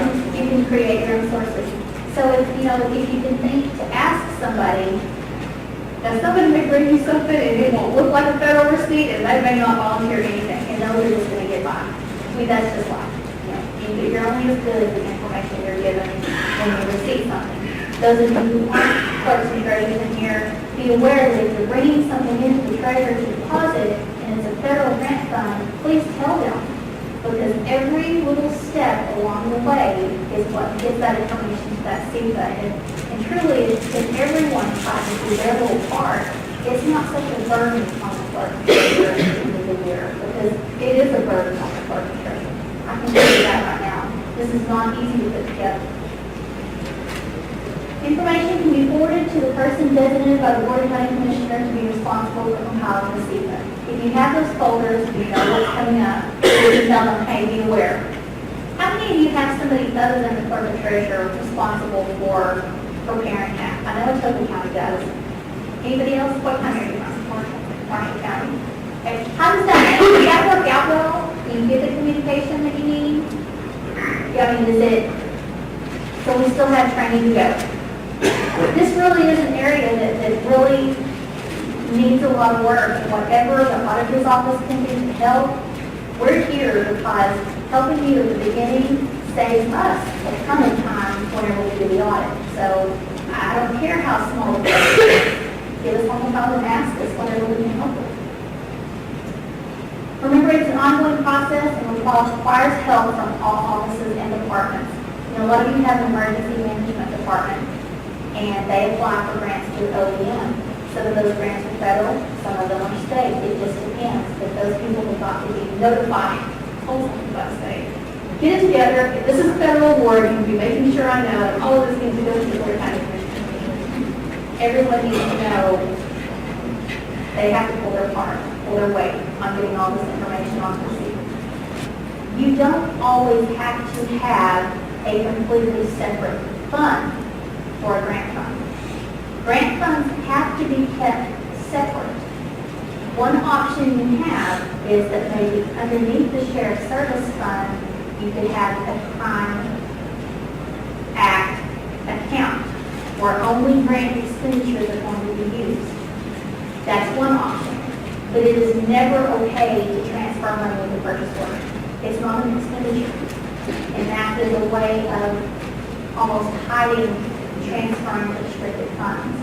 can create your own sources. So if, you know, if you can think to ask somebody, now somebody may bring you something and it won't look like a federal receipt and they may not volunteer anything and know they're just gonna get by. I mean, that's just life. You know, you're only as good as the information you're given when you receive something. Those of you who aren't clerks and treasurers in here, be aware that if you're bringing something into the treasurer to deposit and it's a federal grant fund, please tell them. Because every little step along the way is what gets that information to that CFA. And truly, if everyone tries to do their little part, it's not such a burden on the clerk and treasurer at the end of the year, because it is a burden on the clerk and treasurer. I can tell you that right now. This is not easy to put together. Information can be forwarded to the person designated by the Board of County Commissioner to be responsible for compiling the CFA. If you have those folders, you know what's coming up, you can tell them, hey, be aware. How many of you have somebody other than the clerk and treasurer responsible for preparing that? I know Etoka County does. Anybody else? What county are you from? Marshall County. Okay. How does that work out well? Do you get the communication that you need? Yeah, I mean, is it, so we still have training to go. This really is an area that really needs a lot of work, and whatever the auditor's office can do to help, we're here because helping you at the beginning saves us a ton of time whenever we do the audit. So I don't care how small it is. Give us one more call and ask us whatever we can help with. Remember, it's an ongoing process and requires help from all offices and departments. You know, a lot of you have an emergency management department, and they apply for grants through OEM. Some of those grants are federal, some of them are state. It just depends. But those people have got to be notified, told something about state. Get it together. If this is a federal award, you can be making sure I know, and all of this needs to go to the Board of County Commissioners. Everyone needs to know they have to pull their part, pull their weight on getting all this information on the receipt. You don't always have to have a completely separate fund for a grant fund. Grant funds have to be kept separate. One option you have is that maybe underneath the Sheriff's Service Fund, you could have a Crime Act account where only grant expenditures are going to be used. That's one option. But it is never okay to transfer money with a purchase order. It's not an expenditure. And that is a way of almost hiding transferring to restricted funds.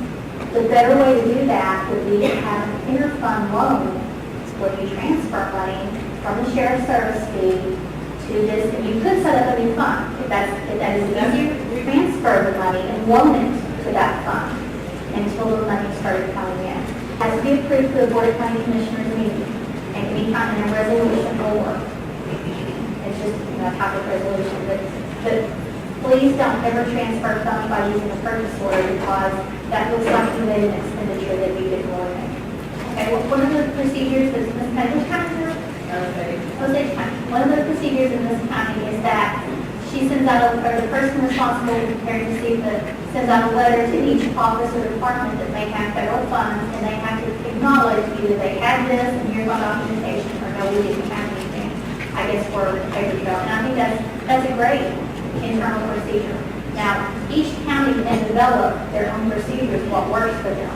The better way to do that would be to have an interfund loan where you transfer money from the sheriff's service fee to this, and you could set up a new fund if that is easier. Transfer the money and loan it to that fund until the money started coming in. It has to be approved to the Board of County Commissioners meeting, and can be kind of a resolution or it's just, you know, a type of resolution, but please don't ever transfer funds by using a purchase order because that looks like you made an expenditure that you didn't really make. Okay, well, one of the procedures is Ms. Kendall County, Osage County. One of the procedures in this county is that she sends out, or the person responsible for preparing the CFA sends out a letter to each office or department that may have federal funds, and they have to acknowledge either they had this and here's my documentation, or no, we didn't have anything. I guess for the paper trail. And I think that's a great internal procedure. Now, each county can develop their own procedures, what works for them.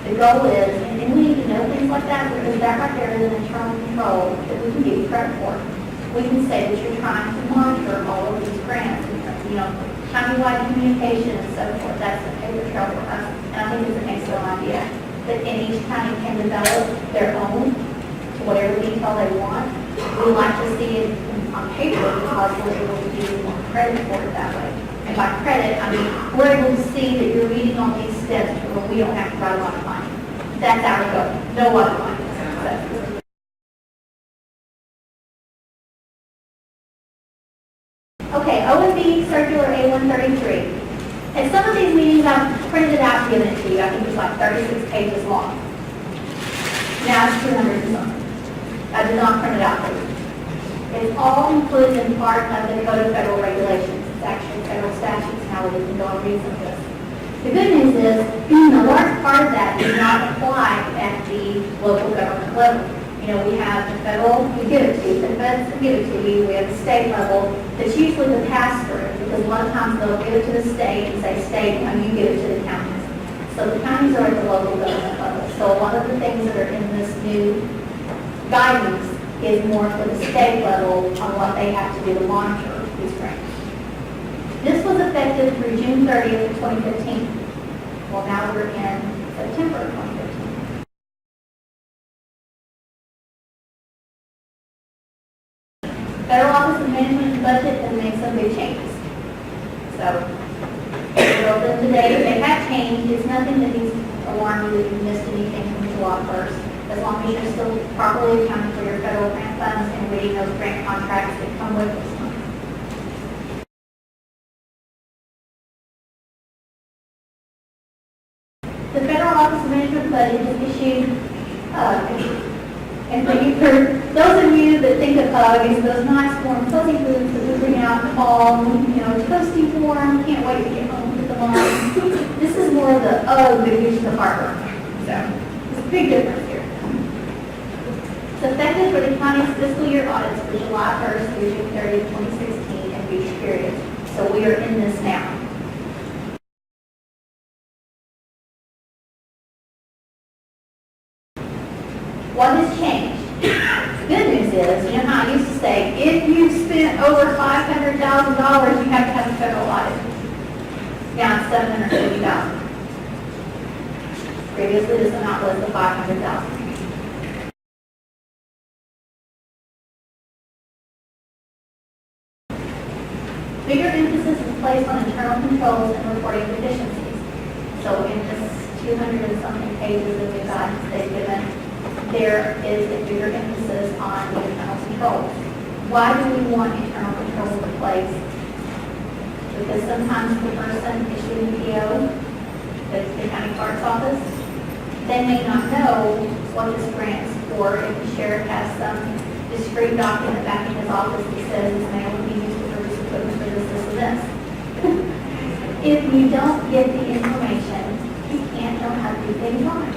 The goal is, and we need to know things like that, because that right there is an internal control that we can give you credit for. We can say that you're trying to monitor all of these grants, you know, countywide communication and so forth. That's a paper trail for us, and I think it's an excellent idea. That each county can develop their own to whatever detail they want. We like to see it on paper because we're able to give you more credit for it that way. And by credit, I mean, we're able to see that you're meeting all these steps where we don't have to write a lot of money. That's our goal. No other money. Okay, O&B Circular A133. At some of these meetings, I've printed it out and given it to you. I think it's like 36 pages long. Now it's 200 and something. I did not print it out for you. It's all included in part of the Code of Federal Regulations. It's actually federal statutes now where you can go and read some of this. The good news is, a large part of that does not apply at the local government level. You know, we have the federal, we give it to you, the feds give it to you, we have the state level, that's usually the pass-through, because a lot of times they'll give it to the state and say, state, now you give it to the counties. So the counties are at the local government level. So a lot of the things that are in this new guidance is more for the state level on what they have to do to monitor these grants. This was effective through June 30th of 2015. Well, now we're in September of 2015. Federal Office of Management and Budget has made some big changes. So, built in today, if they have changed, it's nothing that needs to alarm you that you missed anything from July 1st. As long as you're still properly accounting for your federal grant funds and reading those grant contracts that come with this money. The Federal Office of Management and Budget has issued, and for those of you that think of it's those nice warm fuzzy foods that we bring out in the fall, you know, toasty warm, can't wait to get home with them on. This is more of the that gives you the heartburn. So, there's a big difference here. It's effective for the county's fiscal year audits for July 1st through June 30th, 2016 and future periods. So we are in this now. What has changed? Good news is, you know how I used to say, if you've spent over $500,000, you have to have a federal audit. Now it's $750,000. Previously, this amount was the $500,000. Bigger emphasis is placed on internal controls and reporting deficiencies. So in this 200 and something pages of the guidance they've given, there is a bigger emphasis on the internal controls. Why do we want internal controls in place? Because sometimes the person issuing the PO, that's the county clerk's office, they may not know what this grant is for. If the sheriff has some discrete document back in his office that says this may only be used to purchase equipment for this, this, and this. If you don't get the information, you can't know how to do things right.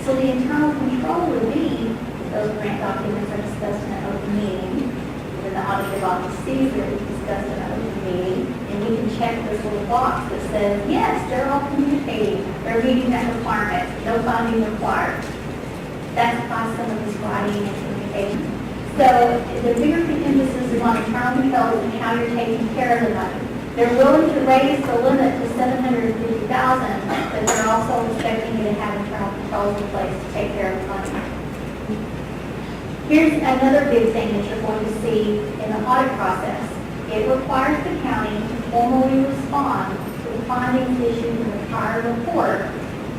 So the internal control would be those grant documents are discussed in an open meeting. Then the auditor office sees it, it's discussed in an open meeting, and we can check this little box that says, yes, they're all communicating, they're meeting that requirement, no funding required. That's why some of this writing and communication. So the bigger emphasis is on internal controls and how you're taking care of the money. They're willing to raise the limit to $750,000, but they're also expecting you to have internal controls in place to take care of the money. Here's another big thing that you're going to see in the audit process. It requires the county to formally respond to the findings issued in the prior report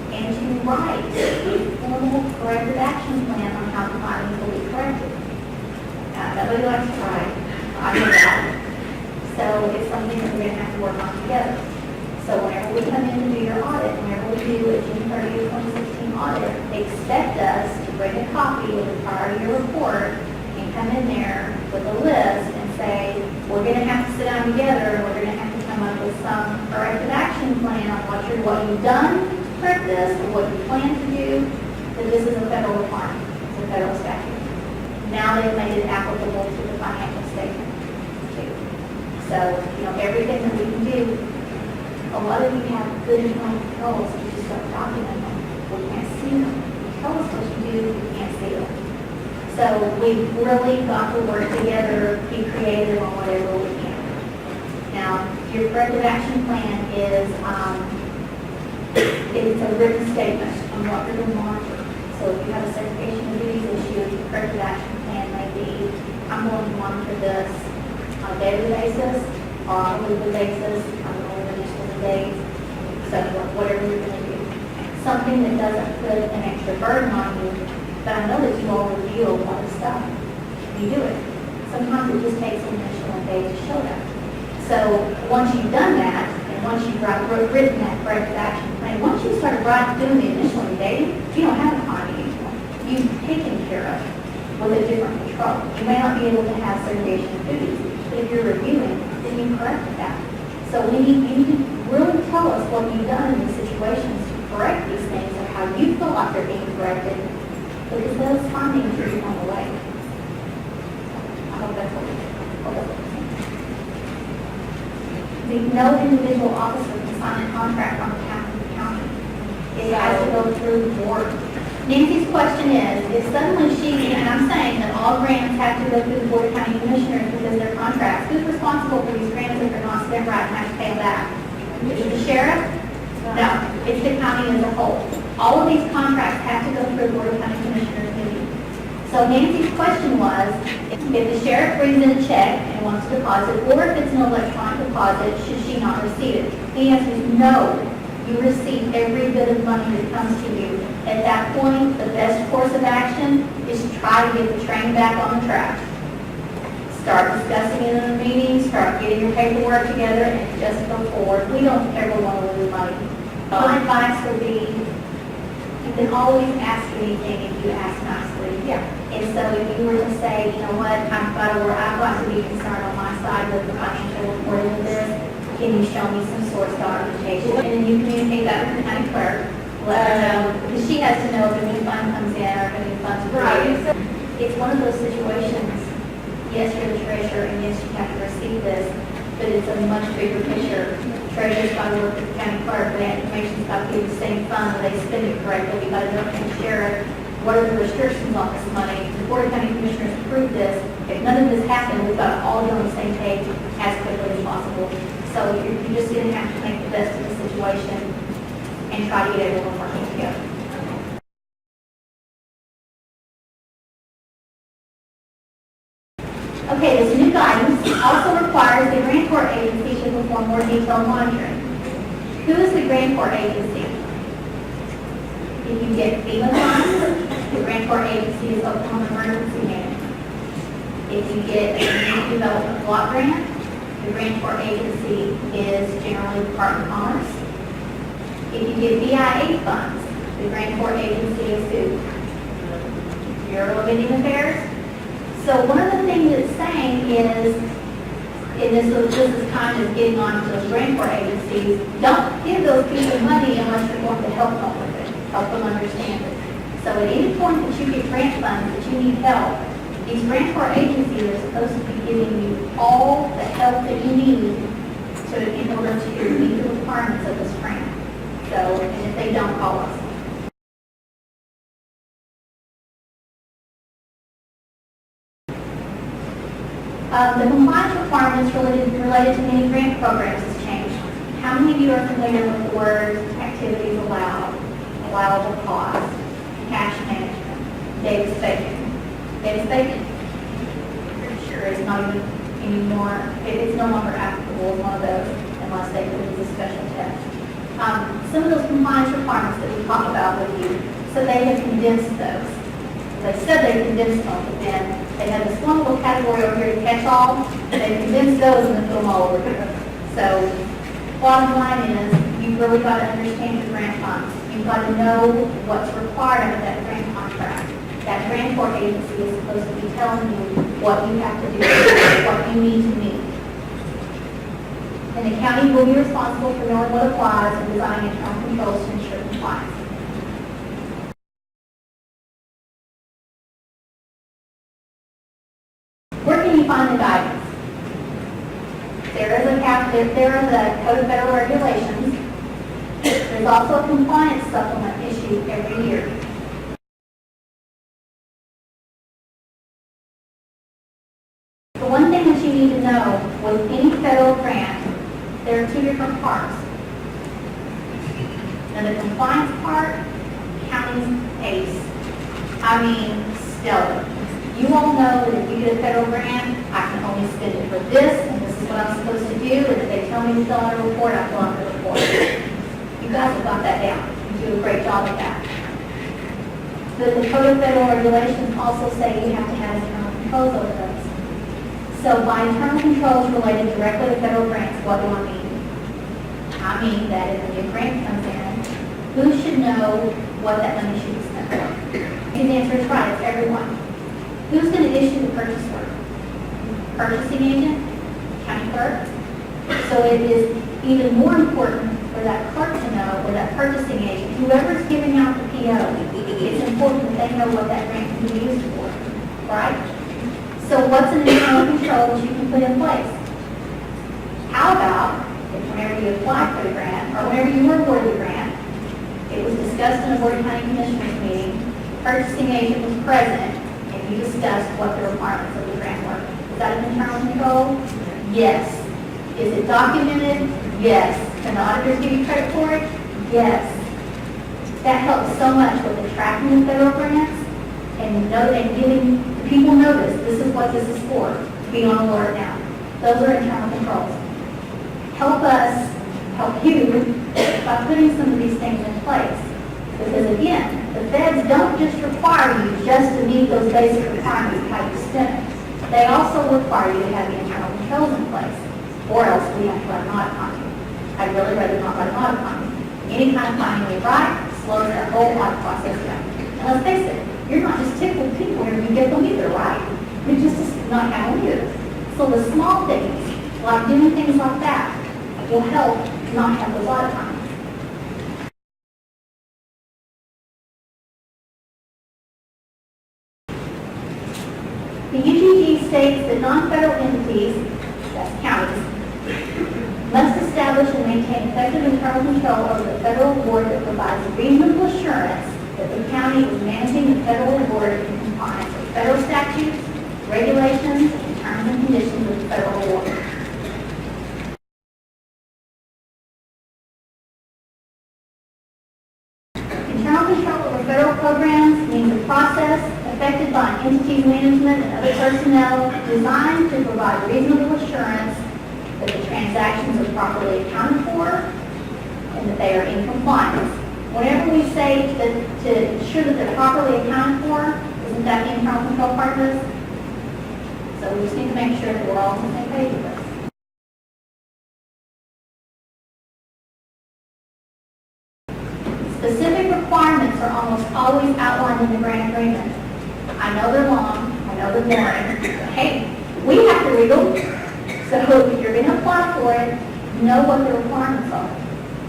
and to write a formal corrective action plan on how the findings will be corrected. Nobody likes to write. I know that. So it's something that we're going to have to work on together. So whenever we come in to do your audit, whenever we do a June 30th, 2016 audit, expect us to bring a copy of the prior year report and come in there with a list and say, we're going to have to sit down together and we're going to have to come up with some corrective action plan on what you've done to correct this or what you plan to do, that this is a federal requirement, it's a federal statute. Now they've made it applicable to the financial statement too. So, you know, everything that we can do, a lot of you have good internal controls, you just don't document them. We can't see them. You tell us what you do, we can't see them. So we've really got to work together, be creative on whatever we can. Now, your corrective action plan is, it's a written statement on what you're going to monitor. So if you have a certification of duties issue, your corrective action plan may be, I'm going to monitor this on a daily basis or on a weekly basis, I'm going to initial the dates, so whatever you're going to do. Something that doesn't put an extra burden on you, but I know that you all review a lot of stuff. You do it. Sometimes it just takes an initial day to show that. So once you've done that, and once you've written that corrective action plan, once you start doing the initial day, you don't have a finding anymore. You've taken care of it with a different control. You may not be able to have segregation of duties, but if you're reviewing, then you corrected that. So you need to really tell us what you've done in these situations to correct these things or how you feel like they're being corrected. because those findings are on the way. I hope that's what we're saying. No individual officer can sign a contract on behalf of the county. It has to go through the board. Nancy's question is, if suddenly she, and I'm saying that all grants have to go through the Board of County Commissioners because they're contracts, who's responsible for these grants if they're not spent right and have to pay them back? Is it the sheriff? No, it's the county as a whole. All of these contracts have to go through the Board of County Commissioners meeting. So Nancy's question was, if the sheriff brings in a check and wants to deposit, or if it's an electronic deposit, should she not receive it? The answer is no. You receive every bit of money that comes to you. At that point, the best course of action is to try to get the train back on the track. Start discussing it in a meeting, start getting your paperwork together, and just go forward. We don't ever want to lose money. My advice would be, you can always ask anything if you ask nicely. Yeah. And so if you were to say, you know what, I've got to be concerned on my side with the financial reporting of this, can you show me some source documentation? And then you communicate that with the county clerk, let her know, because she has to know if a new fund comes in or if a new fund's created. It's one of those situations, yes, you're the treasurer, and yes, you have to receive this, but it's a much bigger picture. Treasurer's got to work with the county clerk, the information's got to be the same fund, where they spend it correctly, you got to know from the sheriff, what are the restrictions on this money? The Board of County Commissioners approved this. If none of this happened, we've got to all be on the same page as quickly as possible. So you're just going to have to make the best of the situation and try to get everyone working together. Okay, this new guidance also requires the grantor agency to perform more detailed monitoring. Who is the grantor agency? If you get FEMA funds, the grantor agency is Oklahoma Emergency Management. If you get a community development block grant, the grantor agency is generally Department of Commerce. If you get BIA funds, the grantor agency is who? Bureau of Indian Affairs. So one of the things it's saying is, and this is kind of getting on to those grantor agencies, don't give those people money unless you're going to help them with it, help them understand it. So at any point that you get grant funds, that you need help, these grantor agencies are supposed to be giving you all the help that you need in order to meet the requirements of this grant. So, and if they don't, call us. The compliance requirements related to many grant programs has changed. How many of you are familiar with the words activities allowed, allowable cost, cash management, Davis-Bacon? Davis-Bacon, pretty sure it's not even anymore, it's no longer applicable as one of those unless they put it as a special test. Some of those compliance requirements that we talked about with you, so they have condensed those. They said they condensed them, but then they had this one little category over here to catch all, and they condensed those and then put them all over here. So, bottom line is, you've really got to understand your grant funds. You've got to know what's required under that grant contract. That grantor agency is supposed to be telling you what you have to do, what you need to meet. And the county will be responsible for knowing what applies and designing internal controls to ensure compliance. Where can you find the guidance? There is a Code of Federal Regulations. There's also a compliance supplement issued every year. The one thing that you need to know with any federal grant, there are two different parts. And the compliance part, county's ace. I mean, stellar. You all know that if you get a federal grant, I can only spend it for this, and this is what I'm supposed to do, and if they tell me to fill out a report, I fill out the report. You guys have got that down. You do a great job at that. But the Code of Federal Regulations also say you have to have internal controls over those. So by internal controls related directly to federal grants, what do I mean? I mean that if a new grant comes in, who should know what that money should be spent for? His answer is right, it's everyone. Who's going to issue the purchase order? Purchasing agent? County clerk? So it is even more important for that clerk to know, or that purchasing agent, whoever's giving out the PO, it's important that they know what that grant can be used for, right? So what's an internal control that you can put in place? How about if whenever you apply for the grant, or whenever you were awarded the grant, it was discussed in a Board of County Commissioners meeting, purchasing agent was present, and you discussed what the requirements of the grant were. Is that an internal control? Yes. Is it documented? Yes. Can the auditors give you credit for it? Yes. That helps so much with the tracking of federal grants and giving people notice, this is what this is for, to be on alert now. Those are internal controls. Help us, help you, by putting some of these things in place. Because again, the feds don't just require you just to meet those basic requirements of how you spend it. They also require you to have the internal controls in place, or else we have to run an audit economy. I'd really rather not run an audit economy. Any kind of economy we write slows that whole audit process down. And let's face it, you're not just tickled people when you get them either, right? You're just not how we do. So the small things, like doing things like that, will help not have those audit economies. The UGG states that non-federal entities, that's counties, must establish and maintain effective internal control over the federal board that provides reasonable assurance that the county is managing the federal board in compliance with federal statutes, regulations, and terms and conditions of the federal board. Internal control over federal programs means a process affected by an entity's management and other personnel designed to provide reasonable assurance that the transactions are properly accounted for and that they are in compliance. Whenever we say that to ensure that they're properly accounted for, isn't that the internal control part of this? So we just need to make sure that we're all on the same page with this. Specific requirements are almost always outlined in the grant agreement. I know they're long, I know they're boring, but hey, we have to read them. So if you're going to apply for it, know what the requirements are.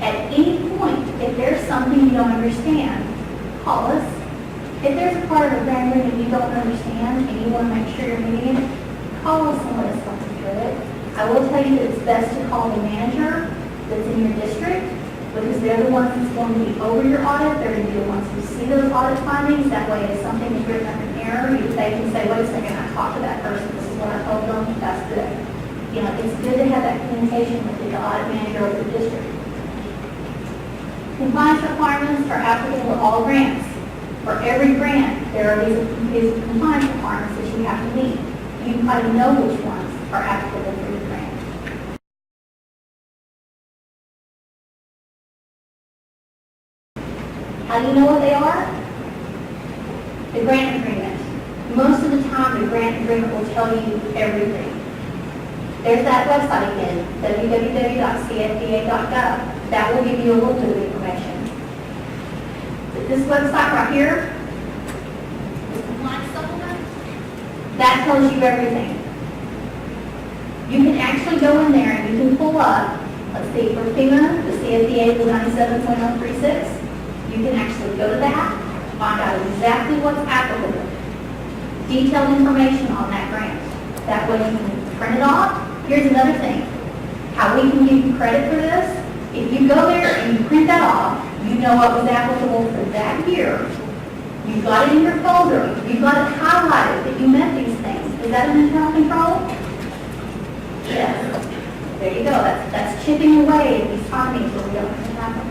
At any point, if there's something you don't understand, call us. If there's a part of the grant agreement you don't understand and you want to make sure you're meeting it, call us and let us walk you through it. I will tell you that it's best to call the manager that's in your district, because they're the ones that's going to be over your audit. They're going to be the ones who see those audit findings. That way, if something is written up in error, they can say, wait a second, I talked to that person. This is what I told them. That's good. You know, it's good to have that communication with the audit manager of the district. Compliance requirements are applicable to all grants. For every grant, there are these compliance requirements that you have to meet. You try to know which ones are applicable for your grant. How do you know what they are? The grant agreement. Most of the time, the grant agreement will tell you everything. There's that website again, www.cfda.gov. That will give you a little bit of information. This website right here, this compliance supplement, that tells you everything. You can actually go in there and you can pull up, let's see, for FEMA, the CFDA Rule 97.036. You can actually go to that, find out exactly what's applicable, detailed information on that grant. That way you can print it off. Here's another thing, how we can give you credit for this. If you go there and you print that off, you know what was applicable for that year. You've got it in your folder. You've got it highlighted that you met these things. Is that an internal control? Yes. There you go. That's chipping away at these findings where we don't have to happen.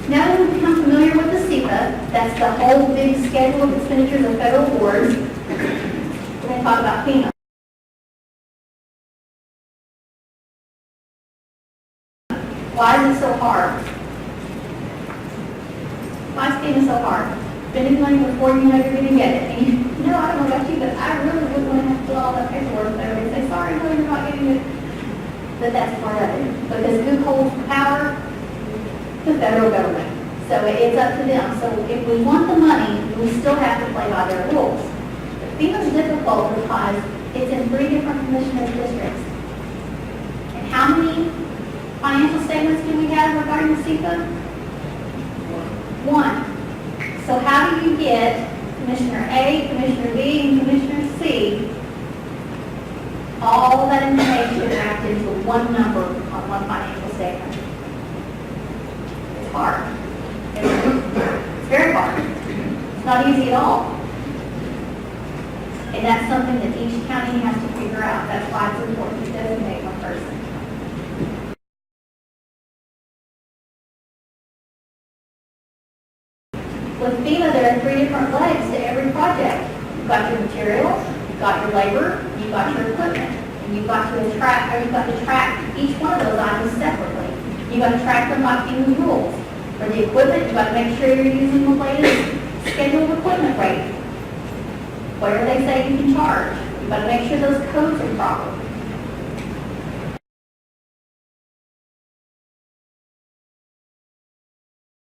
Now that we've become familiar with the SEPA, that's the whole big schedule of expenditures of federal boards, we're going to talk about FEMA. Why is it so hard? Why is FEMA so hard? Spending money before you know you're going to get it. And you know, I don't know about you, but I really wouldn't want to have to fill all that paperwork there and say, sorry, no, you're not getting it. But that's part of it. Because who holds the power? The federal government. So it's up to them. So if we want the money, we still have to play by their rules. But FEMA's difficult because It's in 3 different commissioners' districts. And how many financial statements do we have regarding the CEPA? 1. So how do you get Commissioner A, Commissioner B, and Commissioner C, all that information wrapped into one number on one financial statement? It's hard. It's very hard. It's not easy at all. And that's something that each county has to figure out. That's why it's important to designate one person. With FEMA, there are 3 different legs to every project. You've got your material, you've got your labor, you've got your equipment, and you've got to track each one of those items separately. You've got to track them by FEMA rules. For the equipment, you've got to make sure you're using the latest scheduled equipment rate. Whatever they say you can charge. You've got to make sure those codes are proper.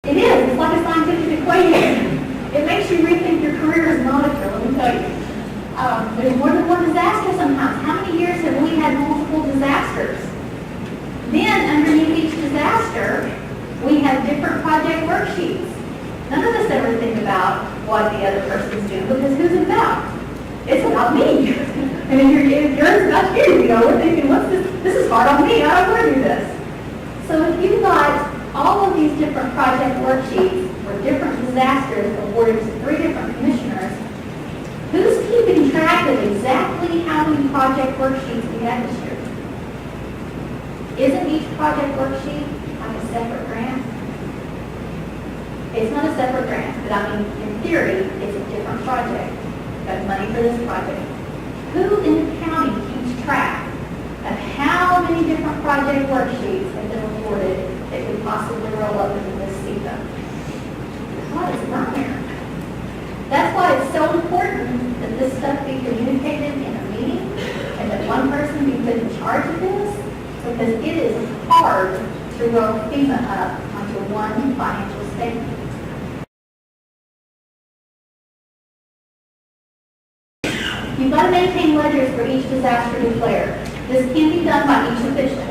It is. It's like a scientific equation. It makes you rethink your career as an auditor, let me tell you. There's more than one disaster sometimes. How many years have we had multiple disasters? Then, underneath each disaster, we have different project worksheets. None of us ever think about what the other person's doing, because who's it about? It's about me. And if yours about you, we're thinking, what's this? This is hard on me. I don't want to do this. So if you've got all of these different project worksheets for different disasters awarded to 3 different commissioners, who's keeping track of exactly how many project worksheets we have this year? Isn't each project worksheet like a separate grant? It's not a separate grant, but I mean, in theory, it's a different project. Got money for this project. Who in the county keeps track of how many different project worksheets have been awarded that could possibly roll up into this CEPA? God, it's not there. That's why it's so important that this stuff be communicated in a meeting and that one person be put in charge of this, because it is hard to roll FEMA up onto one financial statement. You've got to maintain ledgers for each disaster declared. This can be done by each official.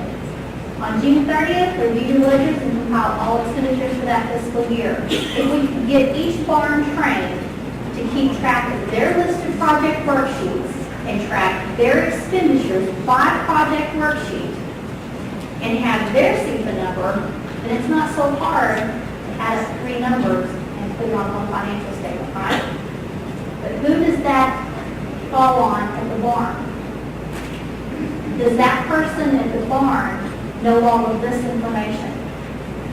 On June 30th, review your ledgers and compile all expenditures for that fiscal year. If we can get each barn trained to keep track of their list of project worksheets and track their expenditures by project worksheet and have their CEPA number, then it's not so hard to add up 3 numbers and put it on one financial statement, right? But who does that fall on at the barn? Does that person at the barn know all of this information?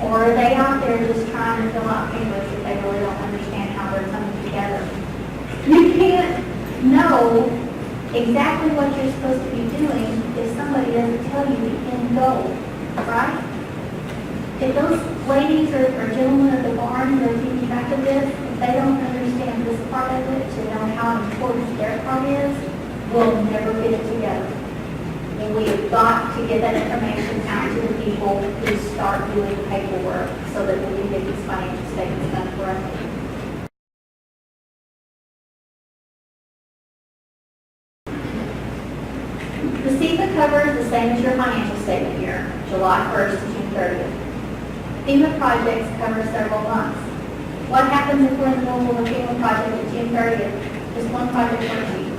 Or are they out there just trying to fill out papers if they really don't understand how they're coming together? You can't know exactly what you're supposed to be doing if somebody doesn't tell you the end goal, right? If those ladies or gentlemen at the barn who are keeping track of this, if they don't understand this part of it to know how important their part is, we'll never get it together. And we have got to get that information out to the people who start doing paperwork so that we can get these financial statements done correctly. The CEPA covers the same as your financial statement year, July 1st to June 30th. FEMA projects cover several months. What happens if we're in the middle of a FEMA project at June 30th? Just one project worksheet.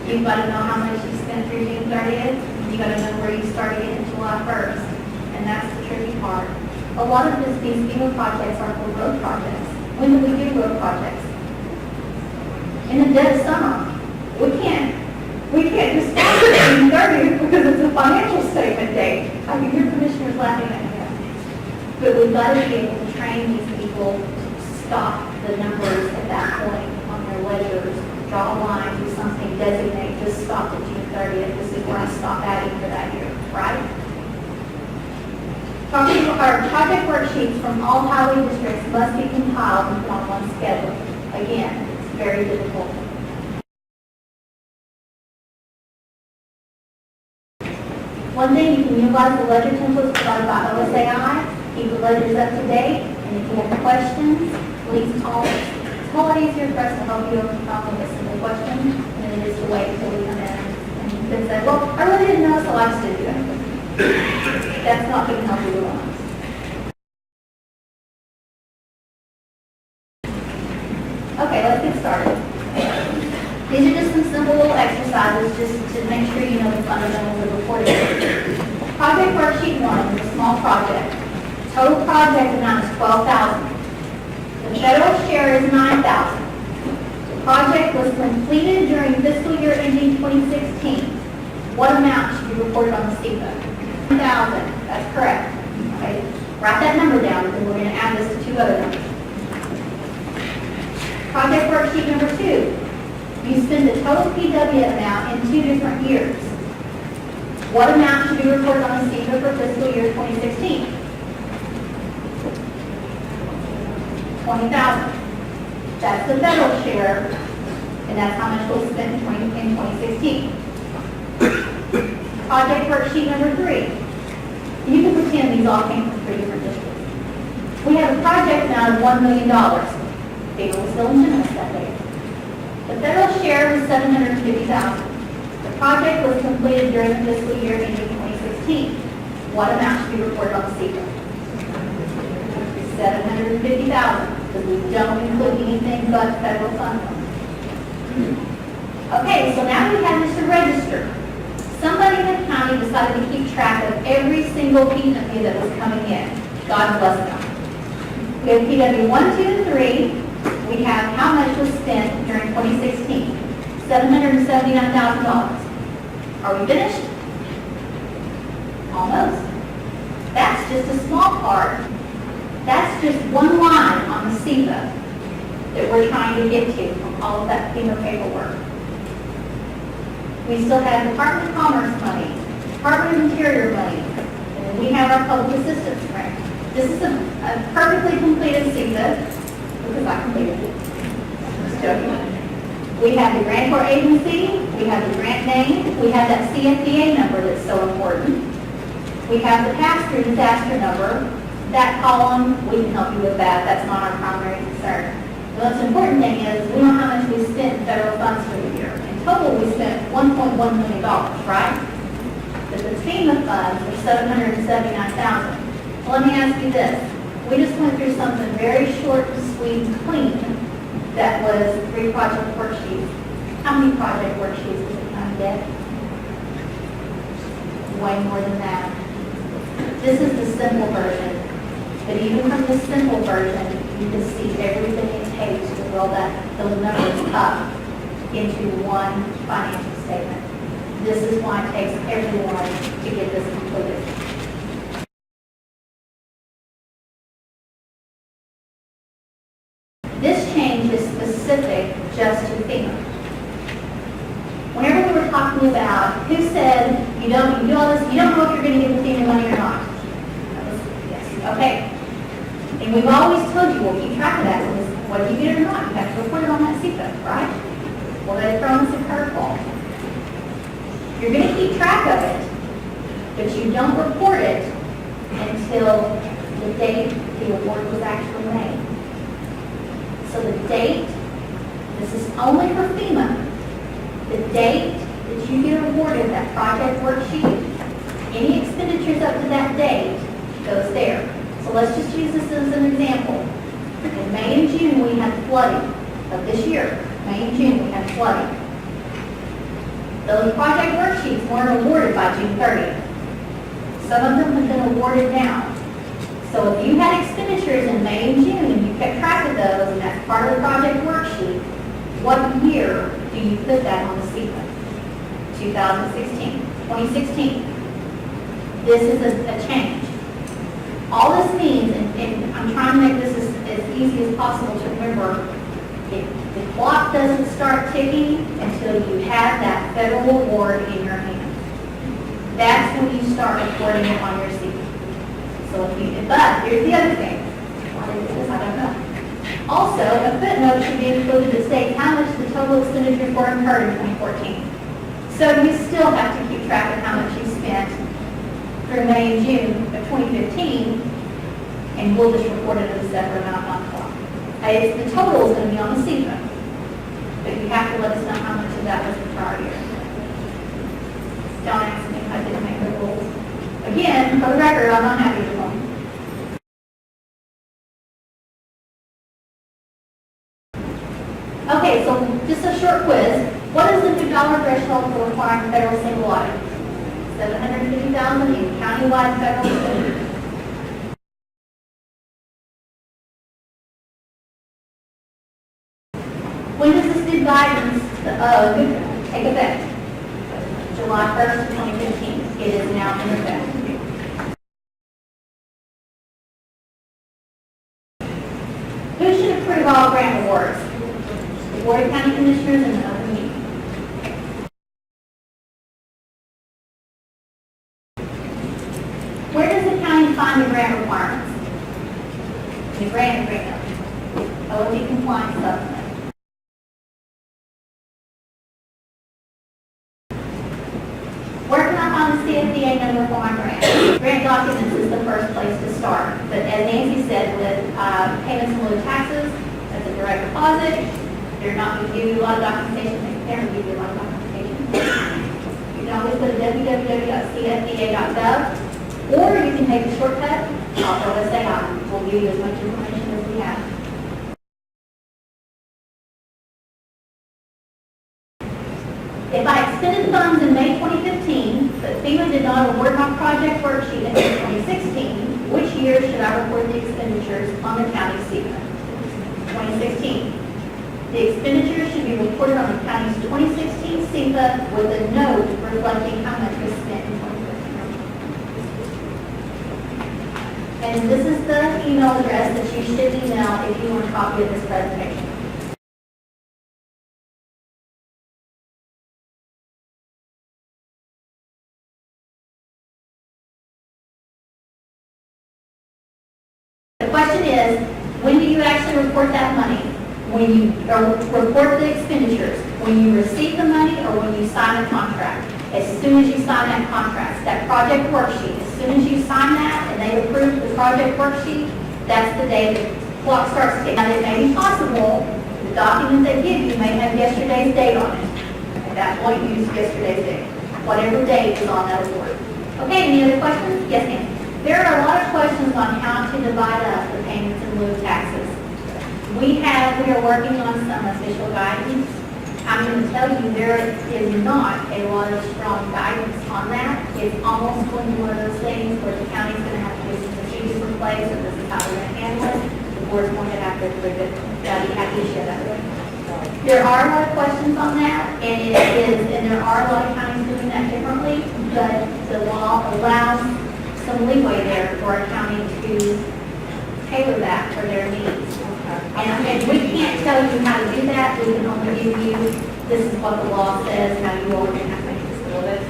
You've got to know how much you spent through June 30th. You've got to know where you started in July 1st. And that's the tricky part. A lot of these FEMA projects are for road projects. When do we do road projects? In the dead of summer. We can't just start at June 30th because it's a financial statement date. I can hear commissioners laughing at me. But we've got to be able to train these people to stop the numbers at that point on their ledgers, draw a line, do something, designate, just stop at June 30th. This is where I stop adding for that year, right? Project worksheets from all highway districts must be compiled and put on one schedule. Again, it's very difficult. One thing, you can utilize the ledger templates provided by OSAI. Keep the ledgers up to date, and if you have questions, please call us. It's a lot easier for us to help you overcome with a simple question than than it is to wait until we come in and then say, well, I really didn't know, so I just didn't do it. That's not going to help you along. Okay, let's get started. These are just some simple little exercises just to make sure you know the fundamentals of reporting. Project worksheet 1 is a small project. Total project amount is $12,000. The federal share is $9,000. The project was completed during fiscal year ending 2016. What amount should be reported on the SEPA? $9,000. That's correct. Okay, write that number down because we're going to add this to two other numbers. Project worksheet number 2. You spend the total PW amount in 2 different years. What amount should be reported on the SEPA for fiscal year 2016? $20,000. That's the federal share, and that's how much was spent in 2016. Project worksheet number 3. You can pretend these all came from 3 different districts. We have a project amount of $1 million. People were still in generous that day. The federal share was $750,000. The project was completed during the fiscal year ending 2016. What amount should be reported on the SEPA? $750,000, because we don't include anything but federal funds. Okay, so now we have this to register. Somebody in the county decided to keep track of every single PW that was coming in. God bless them. We have PW 1, 2, and 3. We have how much was spent during 2016. $779,000. Are we finished? Almost. That's just a small part. That's just one line on the SEPA that we're trying to get to from all of that FEMA paperwork. We still have Department of Commerce money, Department of Interior money, and then we have our public assistance grant. This is a perfectly completed SEPA because I completed it. Just joking. We have the grantor agency, we have the grant name, we have that CFDA number that's so important. We have the pass-through disaster number. That column, we can help you with that. That's not our primary concern. The most important thing is we know how much we spent in federal funds for the year. In total, we spent $1.1 million, right? But the FEMA funds were $779,000. Well, let me ask you this. We just went through something very short and sweet and clean that was 3 project worksheets. How many project worksheets does the county get? Way more than that. This is the simple version. But even from the simple version, you can see everything it takes to roll those numbers up into one financial statement. This is why it takes everyone to get this completed. This change is specific just to FEMA. Whenever we were talking about who said you do all this, you don't know if you're going to get the FEMA money or not. Yes. Okay. And we've always told you, we'll keep track of that, because whether you get it or not, you have to report it on that SEPA, right? Well, they've thrown us a curveball. You're going to keep track of it, but you don't report it until the date the award was actually made. So the date, this is only for FEMA, the date that you get awarded that project worksheet, any expenditures up to that date goes there. So let's just use this as an example. In May and June, we had flooding of this year. May and June, we had flooding. Those project worksheets weren't awarded by June 30th. Some of them have been awarded now. So if you had expenditures in May and June and you kept track of those and that's part of the project worksheet, what year do you put that on the SEPA? 2016, 2016. This is a change. All this means, and I'm trying to make this as easy as possible to remember, the clock doesn't start ticking until you have that federal award in your hand. That's when you start reporting it on your SEPA. So but here's the other thing. Why they do this, I don't know. Also, a footnote should be included that states how much the total expenditures were incurred in 2014. So you still have to keep track of how much you spent through May and June of 2015, and we'll just report it as a separate amount on the clock. The total is going to be on the SEPA. but you have to let us know how much of that was the prior year. Don't ask me, I didn't make the rules. Again, for the record, I'm not happy with them. Okay, so just a short quiz. What is the new dollar threshold for requiring federal single audit? 750,000 in countywide federal spending. When does this new guidance take effect? July 1st, 2015. It is now in effect. Who should approve all grant awards? The Board of County Commissioners and the open meeting. Where does the county find the grant requirements? The grant agreement. OMB compliance supplement. Where can I find the CFDA number for my grant? Grant documents is the first place to start. But as Nancy said, with payments in lieu of taxes, that's a direct deposit. They're not going to give you a lot of documentation. They're going to give you a lot of documentation. You can always go to www.cfda.gov, or you can take the shortcut. OSAI will give you as much information as we have. If I expended funds in May 2015, but FEMA did not award my project worksheet in 2016, which year should I report the expenditures on the county statement? 2016. The expenditures should be reported on the county's 2016 CFA with a note reflecting how much was spent in 2015. And this is the email address that you should email if you want a copy of this presentation. The question is, when do you actually report that money? When you report the expenditures, when you receive the money or when you sign a contract? As soon as you sign that contract, that project worksheet, as soon as you sign that and they approve the project worksheet, that's the day the clock starts ticking. Now, it may be possible the document they give you may have yesterday's date on it. At that point, use yesterday's date, whatever date is on that award. Okay, any other questions? Yes, ma'am. There are a lot of questions on how to divide up the payments in lieu of taxes. We are working on some official guidance. I'm going to tell you there is not a lot of strong guidance on that. It's almost going to be one of those things where the county's going to have to get some procedures in place, and this is how we're going to handle it. The board's going to have to approve it. Be happy to share that with you. There are a lot of questions on that, and there are a lot of counties doing that differently, but the law allows some leeway there for a county to tailor that for their needs. And we can't tell you how to do that. We can only give you, this is what the law says, how you all are going to have to make this. Well, that's